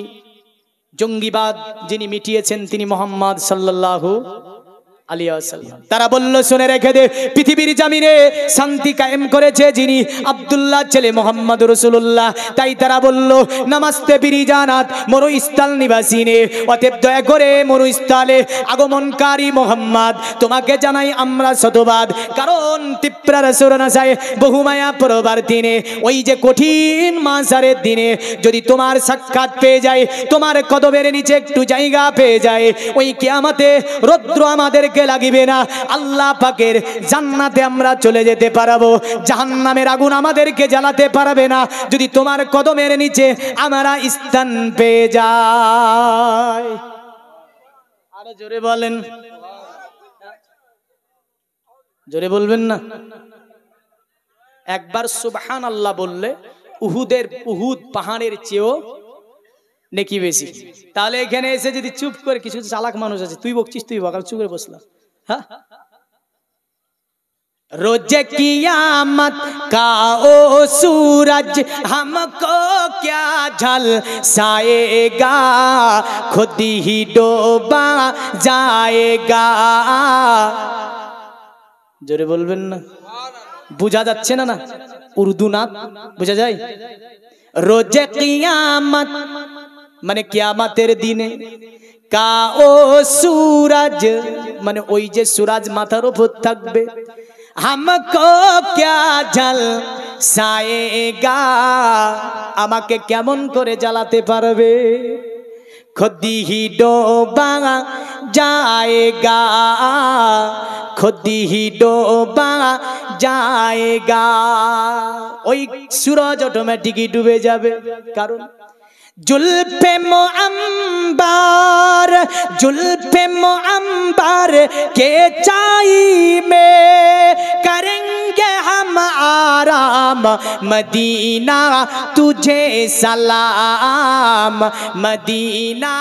[SPEAKER 1] জঙ্গিবাদ যিনি মিটিয়েছেন তিনি মুহাম্মদ সাল্লাল্লাহু আলাইহি ওয়াসাল্লাম। তারা বলল, শুনে রেখে দে, পৃথিবীর জমিনে শান্তি কায়েম করেছে যিনি, আব্দুল্লাহ ছেলে মুহাম্মদ রাসূলুল্লাহ। তাই তারা বলল, নমস্তে বিরিজানাত মরুস্থল নিবাসিনে, অতএব দয়া করে মরুস্থলে আগমনকারী মুহাম্মদ তোমাকে জানাই আমরা শতবাদ। কারণ তীব্র রসুরনাসায় বহুমায়া প্রবর্তিনে, ওই যে কঠিন মাসারের দিনে যদি তোমার সাক্ষাৎ পেয়ে যায়, তোমার কদমের নিচে একটু জায়গা পেয়ে যায়, ওই কিয়ামতে রৌদ্র আমাদেরকে লাগিবে না। আল্লাহ পাকের জান্নাতে আমরা চলে যেতে পারবো। জাহান্নামের আগুন আমাদেরকে জ্বালাতে পারবে না যদি তোমার কদমের নিচে আমরা স্থান পেয়ে যাই। আরো জোরে বলেন, জোরে বলবেন না? একবার সুবহানাল্লাহ বললে উহুদ পাহাড়ের চেয়েও নেকি বেশি। তাহলে এখানে এসে যদি চুপ করে, কিছু চালাক মানুষ আছে, তুই বকছিস তুই বক, আমি চুপ করে বসলাম। হ্যাঁ, रोज कियामत का ओ सूरज हमको क्या झलसाएगा, खुद ही डूबा जाएगा। জোরে বলবেন না, বুঝা যাচ্ছে না? না উর্দু না বুঝা যায়? রোজ কিয়ামত মানে কিয়ামতের দিনে, কা ও सूरज মানে ওই যে সূরজ মাথার উপর থাকবে, हमको क्या झलसाएगा আমাকে কেমন করে জ্বালাতে পারবে, खुद ही डूबा जाएगा, खुद ही डूबा जाएगा। ওই সূরজ অটোমেটিকই ডুবে যাবে। কারণ जुल्फे मुअम्बर, जुल्फे मुअम्बर के चाई में करेंगे हम आराम, मदीना तुझे सलाम, मदीना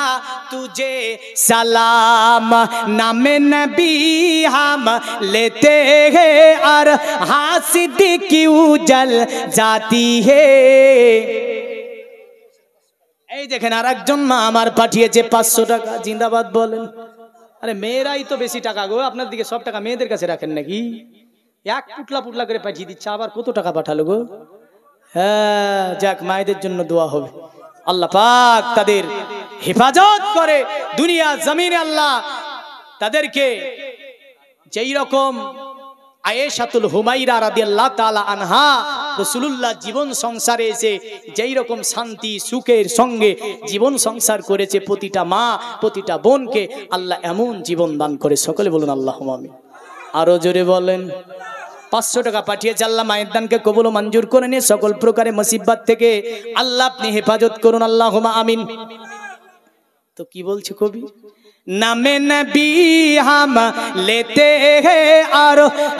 [SPEAKER 1] तुझे सलाम। नाम नबी हम लेते हैं और हासिद क्यों जल जाती है। এই দেখেন আরেকজন মা আমার পাঠিয়েছে 500 টাকা, জিন্দাবাদ বলেন। আরে মেয়েরাই তো বেশি টাকা গো, আপনার দিকে সব টাকা মেয়েদের কাছে রাখেন নাকি? এক পুটলা পুটলা করে পাঠিয়ে দিচ্ছে, আবার কত টাকা পাঠালো গো। হ্যাঁ, যাক, মায়েদের জন্য দোয়া হবে, আল্লাহ পাক তাদের হেফাজত করে দুনিয়া জমিনে। আল্লাহ তাদেরকে যেই রকম আয়েশাতুল হুমাইরা রাদিয়াল্লাহু তাআলা আনহা রাসূলুল্লাহ জীবন সংসারে এসে যেই রকম শান্তি সুখের সঙ্গে জীবন সংসার করেছে, প্রতিটা মা প্রতিটা বোনকে আল্লাহ এমন জীবন দান করে। সকলে বলুন আল্লাহুম্মা আমিন। আরো জোরে বলেন। 500 টাকা পাঠিয়েছে, আল্লাহ মায়ের দানকে কবুল ও মঞ্জুর করে নিয়ে সকল প্রকারের মুসিবত থেকে আল্লাহ আপনি হেফাজত করুন, আল্লাহুম্মা আমিন। তো কি বলছে কবি, नामे नबी हम लेते हैं और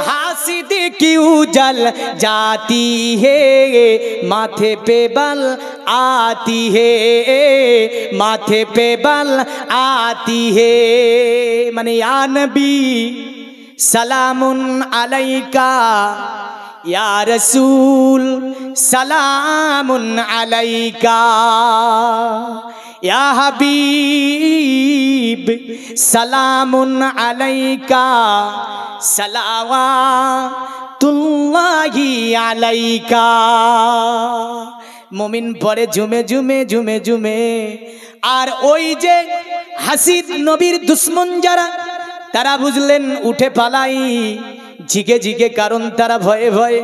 [SPEAKER 1] हासिद क्यों जल जाती है, माथे पे बल आती है, माथे पे बल आती है। माने या नबी सलामुन अलैका, या रसूल सलामुन अलैका, या हबीब सलामुन अलैका, सलावातुल्लाहि अलैका। মুমিন পরে ঝুমে ঝুমে ঝুমে ঝুমে। আর ওই যে হাসিদ নবীর দুশ্মন যারা, তারা বুঝলেন উঠে পালাই, জিগে জিগে, কারণ তারা ভয়ে ভয়ে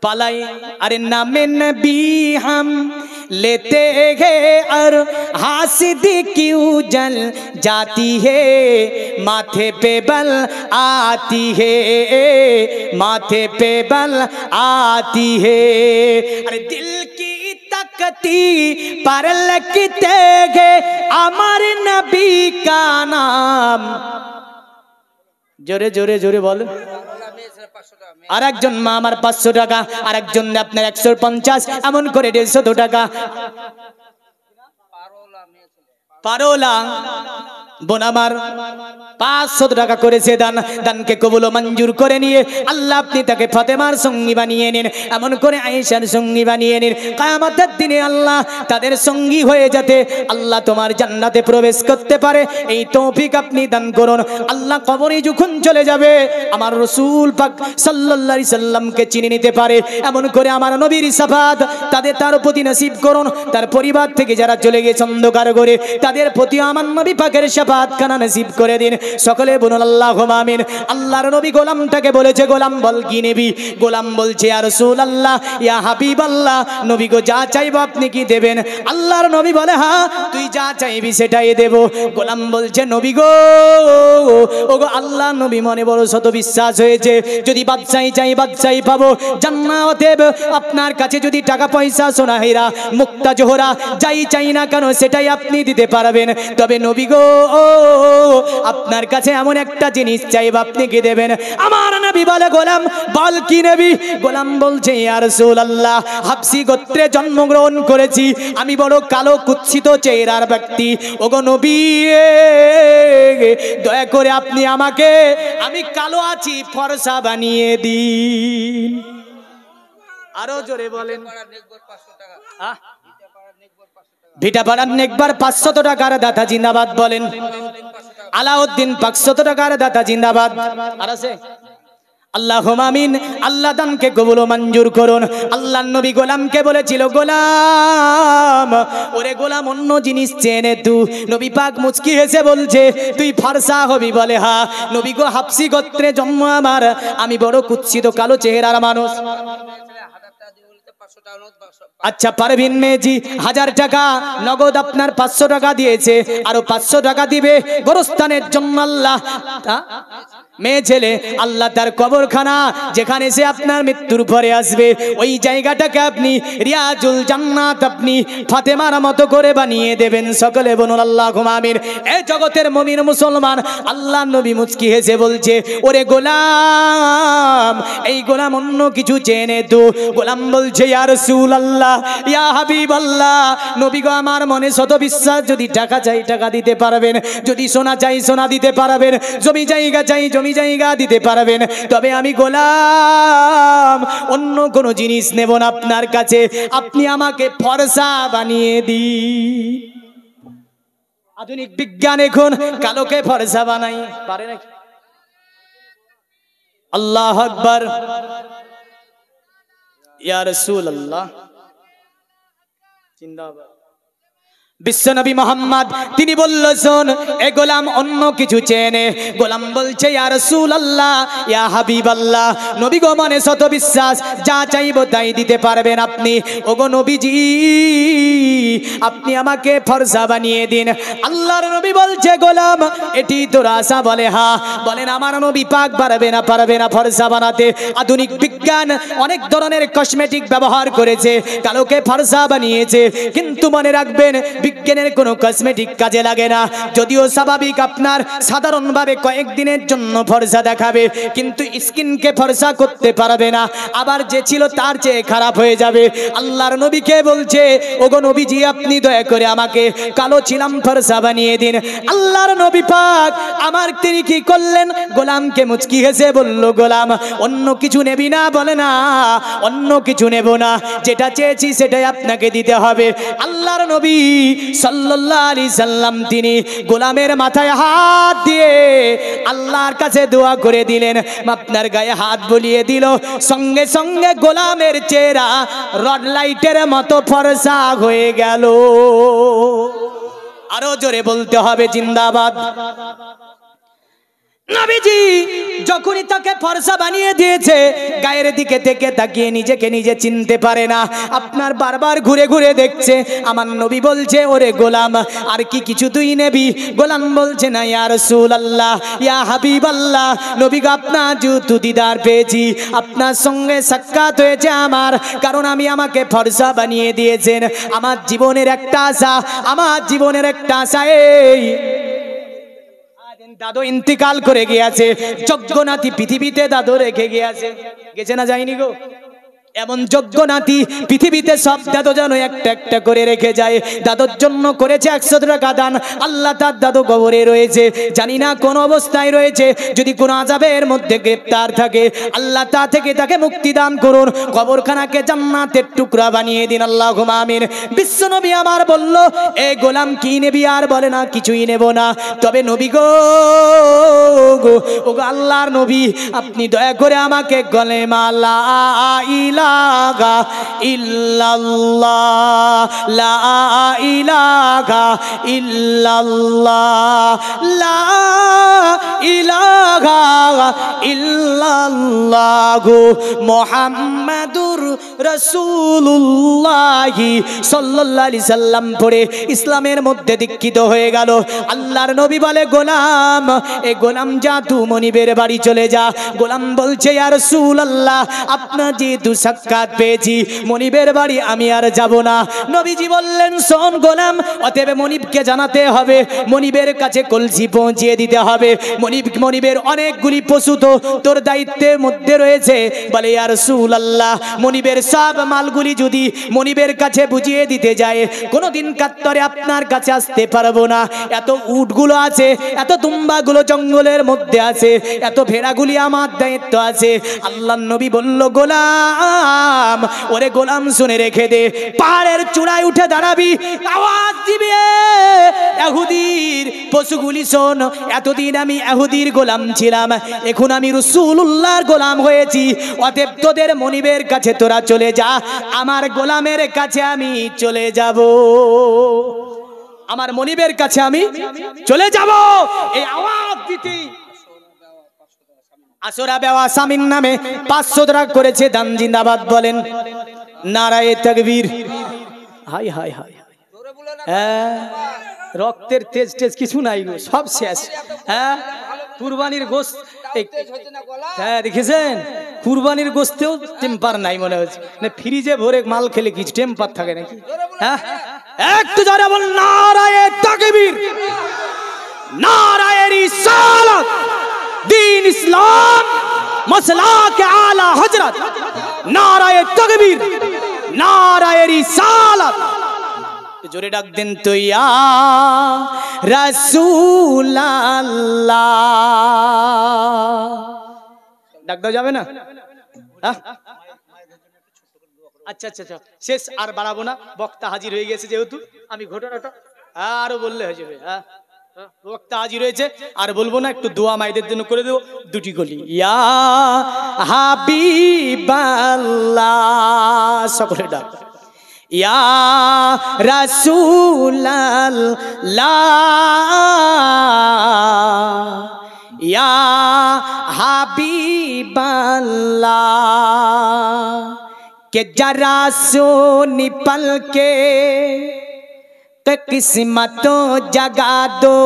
[SPEAKER 1] পালাই। अरे नामे नबी हम लेते हैं और हासिद क्यों जल जाती है, माथे पे बल आती है, माथे पे बल आती है। अरे दिल की तकती पर लिखते हैं अमर नबी का नाम। जोरे जोरे जोरे बोलो। আর একজন মা আমার 500 টাকা, আর একজন আপনার 150, এমন করে 150 টাকা। পারোলা বোন আমার 500 টাকা করেছে দান, দানকে কবুল ও মঞ্জুর করে নিয়ে আল্লাহ আপনি তাকে ফাতেমার সঙ্গী বানিয়ে নিন, এমন করে আয়েশার সঙ্গী বানিয়ে নিন। কিয়ামতের দিনে আল্লাহ তাদের সঙ্গী হয়ে যাতে আল্লাহ তোমার জান্নাতে প্রবেশ করতে পারে এই তৌফিক আপনি দান করুন। আল্লাহ কবরে যখন চলে যাবে আমার রাসূল পাক সাল্লাল্লাহু আলাইহি সাল্লামকে চিনে নিতে পারে, এমন করে আমার নবীর শাফাত তাদের তার প্রতি নসিব করুন। তার পরিবার থেকে যারা চলে গেছে অন্ধকার ঘরে, তাদের প্রতি আমার নবী পাকের শাফাত খানা নসিব করে দিন। সকলে বলুন আল্লাহুম্মা আমিন। আল্লাহর নবী গোলামটাকে বলেছে, গোলাম বল কি নেবি? গোলাম বলছে ইয়া রাসূলুল্লাহ, ইয়া হাবিবাল্লাহ, নবী গো যা চাইবো আপনি কি দেবেন? আল্লাহর নবী বলে হ্যাঁ, তুই যা চাইবি সেটাই দেব। গোলাম বলছে নবী গো, ওগো আল্লাহ নবী মনে বড় শত বিশ্বাস হয়েছে, যদি বাদশাহী চাই বাদশাহী পাবো, জান্নাতে আপনার কাছে যদি টাকা পয়সা সোনা হীরা মুক্তা জোহরা যাই চাই না কেন সেটাই আপনি দিতে পারবেন। তবে নবী গো আপনার কাছে এমন একটা জিনিস চাইব, আপনি কি দেবেন? আমার নবী বলে, গোলাম বল কি নেবি? গোলাম বলছে, ইয়া রাসূলুল্লাহ, হাবশী গোত্রে জন্মগ্রহণ করেছি, আমি বড় কালো কুৎসিত চেহারার ব্যক্তি, ওগো নবী দয়া করে আপনি আমাকে, আমি কালো আছি, ফর্সা বানিয়ে দিন। আরো জোরে বলেন। ভিটাপাড়ার নেকবার 500 টাকার দাতা জিন্দাবাদ বলেন। আলাউদ্দিন 500 টাকার দাতা জিন্দাবাদ। আর আছে? আল্লাহুম্মা আমিন। আল্লাহ দানকে কবুল ও মঞ্জুর করুন। আল্লাহর নবী গোলামকে বলেছিল, গোলাম, ওরে গোলাম অন্য জিনিস চেনে তুই। নবী পাক মুচকি হেসে বলছে, তুই ফর্সা হবি? বলে হ্যাঁ। নবী গো, হাবশী গোত্রে জন্ম আমার, আমি বড় কুৎসিত কালো চেহারার মানুষ। আচ্ছা পারভিন মেজি 1000 টাকা নগদ আপনার 500 টাকা দিয়েছে, আরো 500 টাকা দিবে গোরস্থানের জন্য। আল্লাহ মেয়ে ছেলে, আল্লাহ তার কবরখানা যেখানে সে আপনার মৃত্যুর পরে আসবে, ওই জায়গাটাকে আপনি রিয়াজুল জান্নাত, আপনি ফাতেমার মতো করে বানিয়ে দেবেন। সকলে বলুন আল্লাহুম্মা আমিন। এই জগতের মুমিন মুসলমান, আল্লাহ নবী মুচকি হেসে বলছে, ওরে গোলাম, এই গোলাম অন্য কিছু চেনে তো। গোলাম বলছে, ইয়া রাসূলুল্লাহ, ইয়া হাবিবাল্লাহ, নবী গো, আমার মনে শত বিশ্বাস, যদি টাকা চাই টাকা দিতে পারবেন, যদি সোনা চাই সোনা দিতে পারবেন, জমি জায়গা চাই জমি জায়গা দিতে পারবেন, তবে আমি গোলাম অন্য কোনো জিনিস নেব না আপনার কাছে, আপনি আমাকে ফর্সা বানিয়ে দিন। আধুনিক বিজ্ঞান এখন কালোকে ফর্সা বানাই পারে নাকি? আল্লাহু আকবার। ইয়া রাসূলুল্লাহ জিন্দাবাদ। বিশ্বনবী মোহাম্মদ তিনি বলল, শোন, এ গোলাম অন্য কিছু চেনে। গোলাম বলছে, ইয়া রাসূলুল্লাহ, ইয়া হাবিবাল্লাহ, নবী গো, মনে শত বিশ্বাস, যা চাইবো তাই দিতে পারবেন আপনি। ওগো নবীজি, আপনি আমাকে ফর্সা বানিয়ে দিন। আল্লাহর নবী বলছে, গোলাম, এটি তোর আশা? বলে হ্যাঁ। বলেন, আমার নবী পাক পারবে না ফর্সা বানাতে। আধুনিক বিজ্ঞান অনেক ধরনের কসমেটিক ব্যবহার করেছে, কালোকে ফর্সা বানিয়েছে, কিন্তু মনে রাখবেন, বিজ্ঞানের কোনো কসমেটিক কাজে লাগে না। যদিও স্বাভাবিক আপনার সাধারণভাবে কয়েকদিনের জন্য ফর্সা দেখাবে, কিন্তু স্কিনকে ফর্সা করতে পারবে না, আবার যে ছিল তার চেয়ে খারাপ হয়ে যাবে। আল্লাহর নবীকে বলছে, ওগো নবীজি, আপনি দয়া করে আমাকে কালো ছিলাম ফর্সা বানিয়ে দিন। আল্লাহর নবী পাক আমার তিনি কি করলেন? গোলামকে মুচকি হেসে বলল, গোলাম অন্য কিছু নেবি না? বলে না, অন্য কিছু নেব না, যেটা চেয়েছি সেটাই আপনাকে দিতে হবে। আল্লাহর নবী সাল্লাল্লাহু আলাইহি সাল্লাম তিনি গোলামের মাথায় হাত দিয়ে আল্লাহর কাছে দোয়া করে দিলেন, আপনার গায়ে হাত বুলিয়ে দিল, সঙ্গে সঙ্গে গোলামের চেহারা রড লাইটের মতো ফর্সা হয়ে গেল। আরো জোরে বলতে হবে জিন্দাবাদ। নবীজি যখনই তাকে ফর্সা বানিয়ে দিয়েছে, গায়ের দিকে থেকে তাকিয়ে নিজেকে নিজে চিনতে পারে না, আপনার বারবার ঘুরে ঘুরে দেখছে। আমার নবী বলছে, ওরে গোলাম, আর কি কিছু তুই নেবি? গোলাম বলছে, না ইয়া রাসূলুল্লাহ, ইয়া হাবিবাল্লাহ, নবী গো, আপনার যেহেতু দিদার পেয়েছি, আপনার সঙ্গে সাক্ষাৎ হয়েছে আমার, কারণ আমি আমাকে ফর্সা বানিয়ে দিয়েছেন। আমার জীবনের একটা আশা, এই দাদু ইন্তিকাল করে গিয়েছে, যোগ্য নাতি পৃথিবীতে দাদু রেখে গেছে না যায়নি গো? এমন যোগ্য নাতি পৃথিবীতে সব দাদু যেন একটা একটা করে রেখে যায়। দাদুর জন্য করেছে 100 টাকা দান। আল্লাহ তার দাদু কবরে রয়েছে, জানি না কোন অবস্থায় রয়েছে, যদি কোন আযাবের মধ্যে গ্রেফতার থাকে, আল্লাহ তা থেকে তাকে মুক্তি দান করুন, কবরখানাকে জান্নাতের টুকরা বানিয়ে দিন। আল্লাহুম্মা আমিন। বিশ্বনবী আমার বলল, এ গোলাম কি নেবি? আর বলে না, কিছুই নেব না। তবে নবী গো, ওগো আল্লাহর নবী, আপনি দয়া করে আমাকে কলেমা লা ইলাহা ইল্লাল্লাহ, লা ইলাহা ইল্লাল্লাহ, লা ইলাহা ইল্লাল্লাহ, মুহাম্মাদুর রাসূলুল্লাহ সাল্লাল্লাহু আলাইহি সাল্লাম পড়ে ইসলামের মধ্যে দীক্ষিত হয়ে গেল। আল্লাহর নবী বলে, গোলাম, এ গোলাম যা, তু মনিবের বাড়ি চলে যা। গোলাম বলছে, ইয়া রাসূলুল্লাহ, আপনার যেহেতু সাক্ষাৎ পেয়েছি, মনিবের বাড়ি আমি আর যাব না। নবীজি বললেন, শোন গোলাম, অতএব মনিবকে জানাতে হবে, মনিবের কাছে কলসি পৌঁছিয়ে দিতে হবে। মনিবের অনেকগুলি পশু তো তোর দায়িত্বের মধ্যে রয়েছে। বলে ইয়া রাসূলুল্লাহ, মনিবের সব মালগুলি যদি মনিবের কাছে বুঝিয়ে দিতে যায়, কোনোদিন কাত্তরে আপনার কাছে আসতে পারবো না। এত উটগুলো আছে, এত দুম্বাগুলো জঙ্গলের মধ্যে আছে, এত ভেড়াগুলি আমার দায়িত্ব আছে। আল্লাহর নবী বলল, গোলাম, ওরে গোলাম শুনে রেখে দে, পাহাড়ের চূড়ায় উঠে দাঁড়াবি, আওয়াজ দিবি, ইহুদির পশুগুলি শোন, এতদিন আমি ইহুদির গোলাম ছিলাম, এখন আমি রাসূলুল্লাহর গোলাম হয়েছি। অতএব তোদের মনিবের কাছে তোরা চলে যা, আমার গোলামের কাছে আমি চলে যাব, আমার মনিবের কাছে আমি চলে যাব। এই আওয়াজ দিতে আসরা বেওয়া সামিন নামে 500 টাকা করেছে দান। জিন্দাবাদ বলেন, নারায়ে তাকবীর। হাই হাই হাই, রক্তের তেজ টেজ কিছু নাই, সব শেষ। হ্যাঁ, কুরবানির গোশত, হ্যাঁ দেখেছেন, কুরবানির গোশতেও টেম্পার নাই মনে হচ্ছে, না ফ্রিজে ভরে মাল খেলে কিছু টেম্পার থাকে নাকি? হ্যাঁ, একটু জোরে বল, নারায়ে তাকবীর, নারায়ে রিসালাত, दीन इस्लाम मसलाक आला हजरत, नाराए तकबीर, नाराए रिसालत। जोरे डाक दिन तो या रसूल अल्लाह, डाक दो जावे ना। अच्छा अच्छा अच्छा, शेष आर बाड़ाबो ना, बक्ता हाजिर হয়ে গেছে যেহেতু, আমি ঘটনাটা আরো বললে হয়ে যাবে। হ্যাঁ, বক্তা হাজির হয়েছে, আর বলবো না, একটু দোয়া মাইদের জন্য করে দেবো দুটি গলি। ইয়া হাবিবাল্লাহ, সকলে ডাক, ইয়া রাসূলুল্লাহ, ইয়া হাবিবাল্লাহ, কে जरा सोनी पल के किस्मतों जगा दो,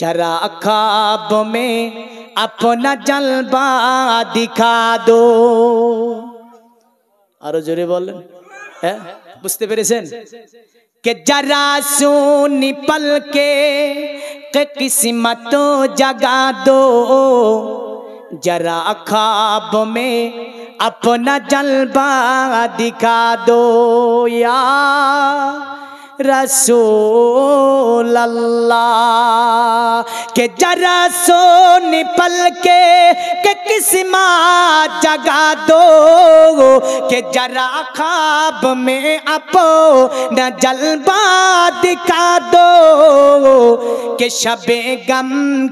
[SPEAKER 1] जरा ख्वाब में अपना जलवा दिखा दो। आरो जोरे बोलें, हैं बुझते पेरेছেন? के जरा सोनी पल के किस्मतों जगा दो, जरा ख्वाब में अपना जलवा दिखा दो, या रसूल अल्लाह, के जरा सोनी पल के किस्मत जगा दो, के जरा ख्वाब में अपना जलवा दिखा दो, के शबे गम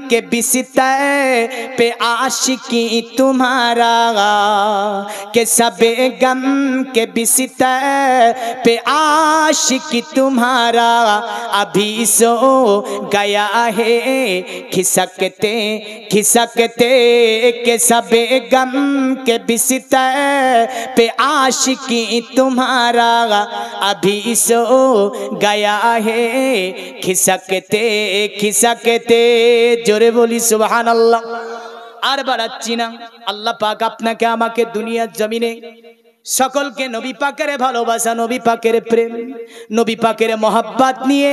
[SPEAKER 1] के बिस्तर पे आशिकी तुम्हारा, के शबे गम के बिस्तर पे आशिकी तुम्हारा अभी सो गया है खिसकते खिसकते, के सबे गम के बिस्तर पे आशिकी तुम्हारा अभी सो गया है खिसकते खिसकते। जोरे बोली सुभान अल्लाह। আর বাড়াচ্ছি না, আল্লাহ পাক আপনাকে আমাকে দুনিয়ার জমিনে সকলকে নবী পাকের ভালোবাসা, নবী পাকের প্রেম, নবী পাকের মহব্বত নিয়ে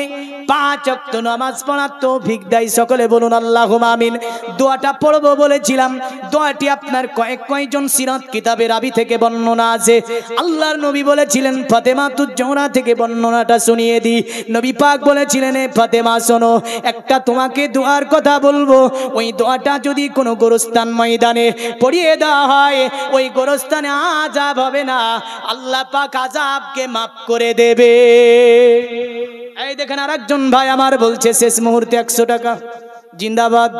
[SPEAKER 1] 5 ওয়াক্ত নামাজ পড়ার তৌফিক দেয়। সকলে বলুন আল্লাহুম্মা আমিন। দোয়াটা পড়বো বলেছিলাম, দোয়াটি আপনার কয়েকজন সিরাত কিতাবে রাবি থেকে বর্ণনা আছে। আল্লাহর নবী বলেছিলেন, ফাতেমা তুজ জোহরা থেকে বর্ণনাটা শুনিয়ে দি। নবী পাক বলেছিলেন, এ ফাতেমা শোনো, একটা তোমাকে দোয়ার কথা বলবো, ওই দোয়াটা যদি কোনো গোরস্থান ময়দানে পড়িয়ে দেওয়া হয়, ওই গোরস্থানে আযাব হবে না, আল্লাহ পাক আযাবকে maaf করে দেবে। এই দেখেন আরেকজন ভাই আমার বলছে শেষ মুহূর্তে 100 টাকা। জিন্দাবাদ।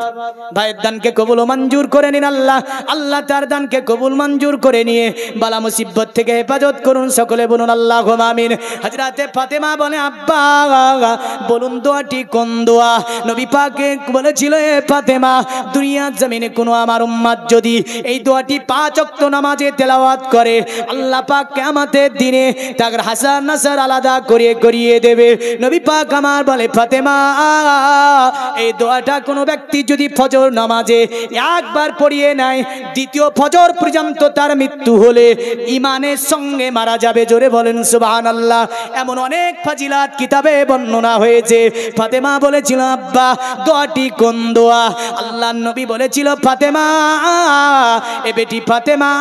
[SPEAKER 1] ভাইয়ের দানকে কবুল ও মঞ্জুর করে নিন আল্লাহ। আল্লাহ তার দানকে কবুল মঞ্জুর করে নিয়ে বালা মুসিবত থেকে হেফাজত করুন। সকলে বলুন আল্লাহুম্মা আমিন। হযরতে ফাতেমা বলে, আব্বা বলুন দোয়াটি কোন দোয়া? নবী পাকে বলেছিল, এ ফাতেমা, দুনিয়ার জমিনে কোনো আমার উম্মত যদি এই দোয়াটি 5 ওয়াক্ত নামাজে তেলাওয়াত করে, আল্লাহ পাক কিয়ামতের দিনে তার হাসান নাসার আলাদা করিয়ে দেবে। নবী পাক আমার বলে, ফাতেমা এই দোয়াটা কোনো ব্যক্তি যদি ফজর নামাজে একবার পড়িয়ে নেয়, দ্বিতীয় ফজর পর্যন্ত তার মৃত্যু হলে ইমানের সঙ্গে মারা যাবে। জোরে বলেন সুবহানাল্লাহ। এমন অনেক ফাজিলাত কিতাবে বর্ণনা হয়েছে। ফাতেমা বলেছিল, আব্বা দোয়াটি কোন দোয়া? আল্লাহর নবী বলেছিল, ফাতেমা, এ বেটি ফাতেমা,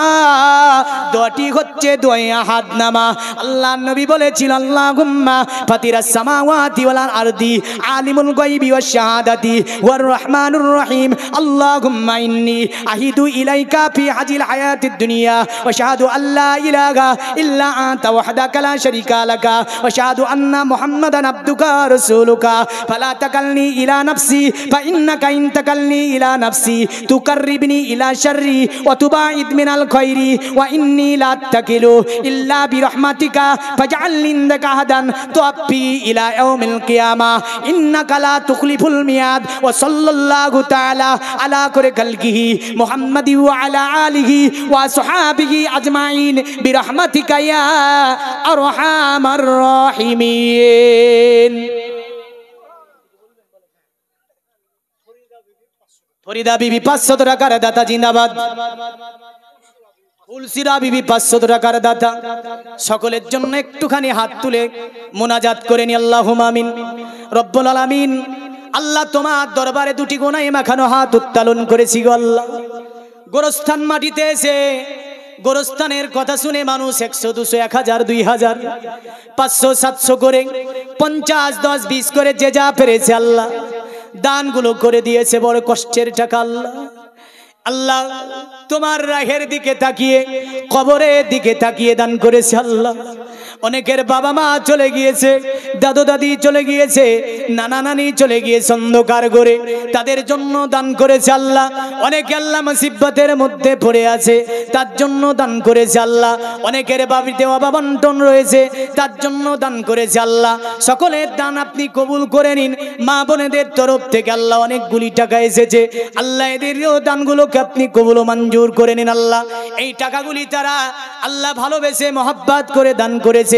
[SPEAKER 1] দোয়াটি হচ্ছে দোয়া হাত নামা। আল্লাহর নবী বলেছিল, আল্লাহুম্মা ফাতিরাস সামাওয়াতি ওয়াল আরদি আলিমুল গায়বি ওয়াশ শাহাদাতি ওয়ার রহমানুর রহিম, আল্লাহুম্মা ইন্নী আহিদু ইলাইকা ফি হাজিল হায়াতিদ দুনিয়া ওয়া শাহাদু আল্লা ইলাহা ইল্লা আনতা ওয়াহদাকা লা শারীকা লাকা ওয়া শাহাদু আন্না মুহাম্মাদান আবদুকা রাসূলুকা ফালা তাকালনি ইলা নাফসি ফা ইন্নাকা ইন তাকালনি ইলা নাফসি তুকাররিবনি ইলা শাররি ওয়া তুবাইদ মিনাল খায়রি ওয়া ইন্নী লা আত্তাকিলু ইল্লা বিরহমাতিকা ফাজআলনি ইনদাকা আহাদান তুআফি ইলা ইয়াউমিল কিয়ামা ইন্নাকা লা তুখলিফুল মিয়াদ ওয়া সাল্লাল্লাহু তাআলা আলা করে খালকিহি মুহাম্মাদি ওয়া আলা আলিহি ওয়া আসহাবিহি আজমাইন বিরহমাতিকা ইয়া আরহামার রাহিমিন। ফরিদা বিবি 500 টাকার দাতা জিন্দাবাদ। ফুলসিরা বিবি 500 টাকার দাতা। সকলের জন্য একটুখানি হাত তুলে মোনাজাত করে নি, আল্লাহুম্মা আমিন। রব্বুল আলামিন, আল্লাহ তোমার দরবারে দুটি গোনায় মাখানো হাত উত্তোলন করেছি গো আল্লাহ। গোরস্থান মাটিতে এসে গোরস্থানের কথা শুনে মানুষ 100, 200, 1000, 2000, 500, 700 করে 50, 10, 20 করে যে যা পেরেছে আল্লাহ দানগুলো করে দিয়েছে। বড় কষ্টের টাকা আল্লাহ। আল্লাহ তোমার রাহের দিকে তাকিয়ে, কবরের দিকে তাকিয়ে দান করেছে আল্লাহ। অনেকের বাবা মা চলে গিয়েছে, দাদু দাদি চলে গিয়েছে, নানা নানি চলে গিয়েছে অন্ধকার ঘরে, তাদের জন্য দান করেছে আল্লাহ। অনেকে আল্লাহ মুসিবতের মধ্যে পড়ে আছে, তার জন্য দান করেছে আল্লাহ। অনেকের বাড়িতে অভাবন্টন রয়েছে, তার জন্য দান করেছে আল্লাহ। সকলের দান আপনি কবুল করে নিন। মা বোনেদের তরফ থেকে আল্লাহ অনেকগুলি টাকা এসেছে আল্লাহ, এদেরও দানগুলোকে আপনি কবুল ও মঞ্জুর করে নিন আল্লাহ। এই টাকাগুলি তারা আল্লাহ ভালোবেসে মহব্বত করে দান করেছে।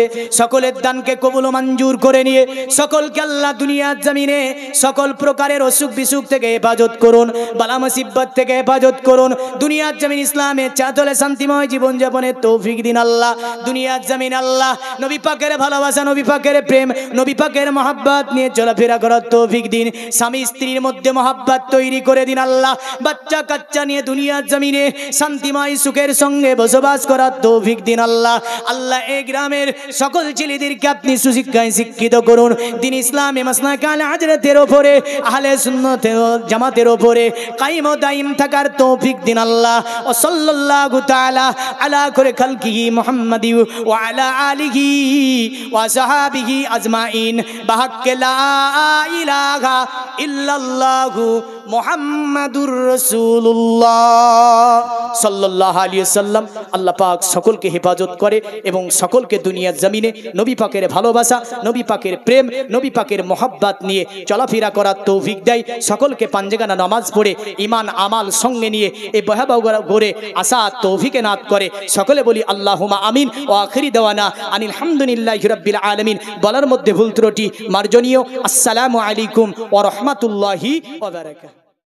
[SPEAKER 1] সকলের দানকে কবুল ও মঞ্জুর করে নিয়ে সকলকে আল্লাহ দুনিয়ার জমিনে সকল প্রকারের অসুখ বিসুখ থেকে হেফাজত করুন, বালা মুসিবত থেকে হেফাজত করুন। দুনিয়ার জমিন ইসলামের চাদরে শান্তিময় জীবন যাপনের তৌফিক দিন আল্লাহ। দুনিয়ার জমিন আল্লাহ নবী পাকের ভালোবাসা, নবী পাকের প্রেম, নবী পাকের মহব্বত নিয়ে চলাফেরা করার তৌফিক দিন। স্বামী স্ত্রীর মধ্যে মহব্বত তৈরি করে দিন আল্লাহ। বাচ্চা কাচ্চা নিয়ে দুনিয়ার জমিনে শান্তিময় সুখের সঙ্গে বসবাস করার তৌফিক দিন আল্লাহ। আল্লাহ এই গ্রামের সকল ছেলেদেরকে আপনি সুশিক্ষায় শিক্ষিত করুন। দিন ইসলামে মাসলাকে আলে হাজরাতের ওপরে, আহলে সুন্নাত জামাতের ওপরে কায়েম ও দায়েম থাকার তৌফিক দিন আল্লাহ। ও সাল্লাল্লাহু তাআলা আলা করে খালকিহি মুহাম্মাদি ওয়া আলা আলিহি ওয়া সাহাবিহি আজমাইন বিহাক্কি লা ইলাহা ইল্লাল্লাহু মুহাম্মাদুর রাসূলুল্লাহ সাল্লাল্লাহু আলাইহি ওয়াসাল্লাম। আল্লাহ পাক সকলকে হেফাজত করে এবং সকলকে দুনিয়ার জমিনে নবী পাকের ভালোবাসা, নবী পাকের প্রেম, নবী পাকের মহব্বত নিয়ে চলাফেরা করার তৌফিক দেয়। সকলকে পাঁচগানা নামাজ পড়ে ঈমান আমাল সঙ্গে নিয়ে এই ভয়াবহ ঘোরে আসা তৌফিকে নাত করে। সকলে বলি আল্লাহুম্মা আমিন। ও আখিরি দাওয়ানা আনিল হামদুলিল্লাহি রাব্বিল আলামিন। বলার মধ্যে ভুল ত্রুটি মার্জনীয়। আসসালামু আলাইকুম ওয়া রাহমাতুল্লাহি ওয়া বারাকাতুহু।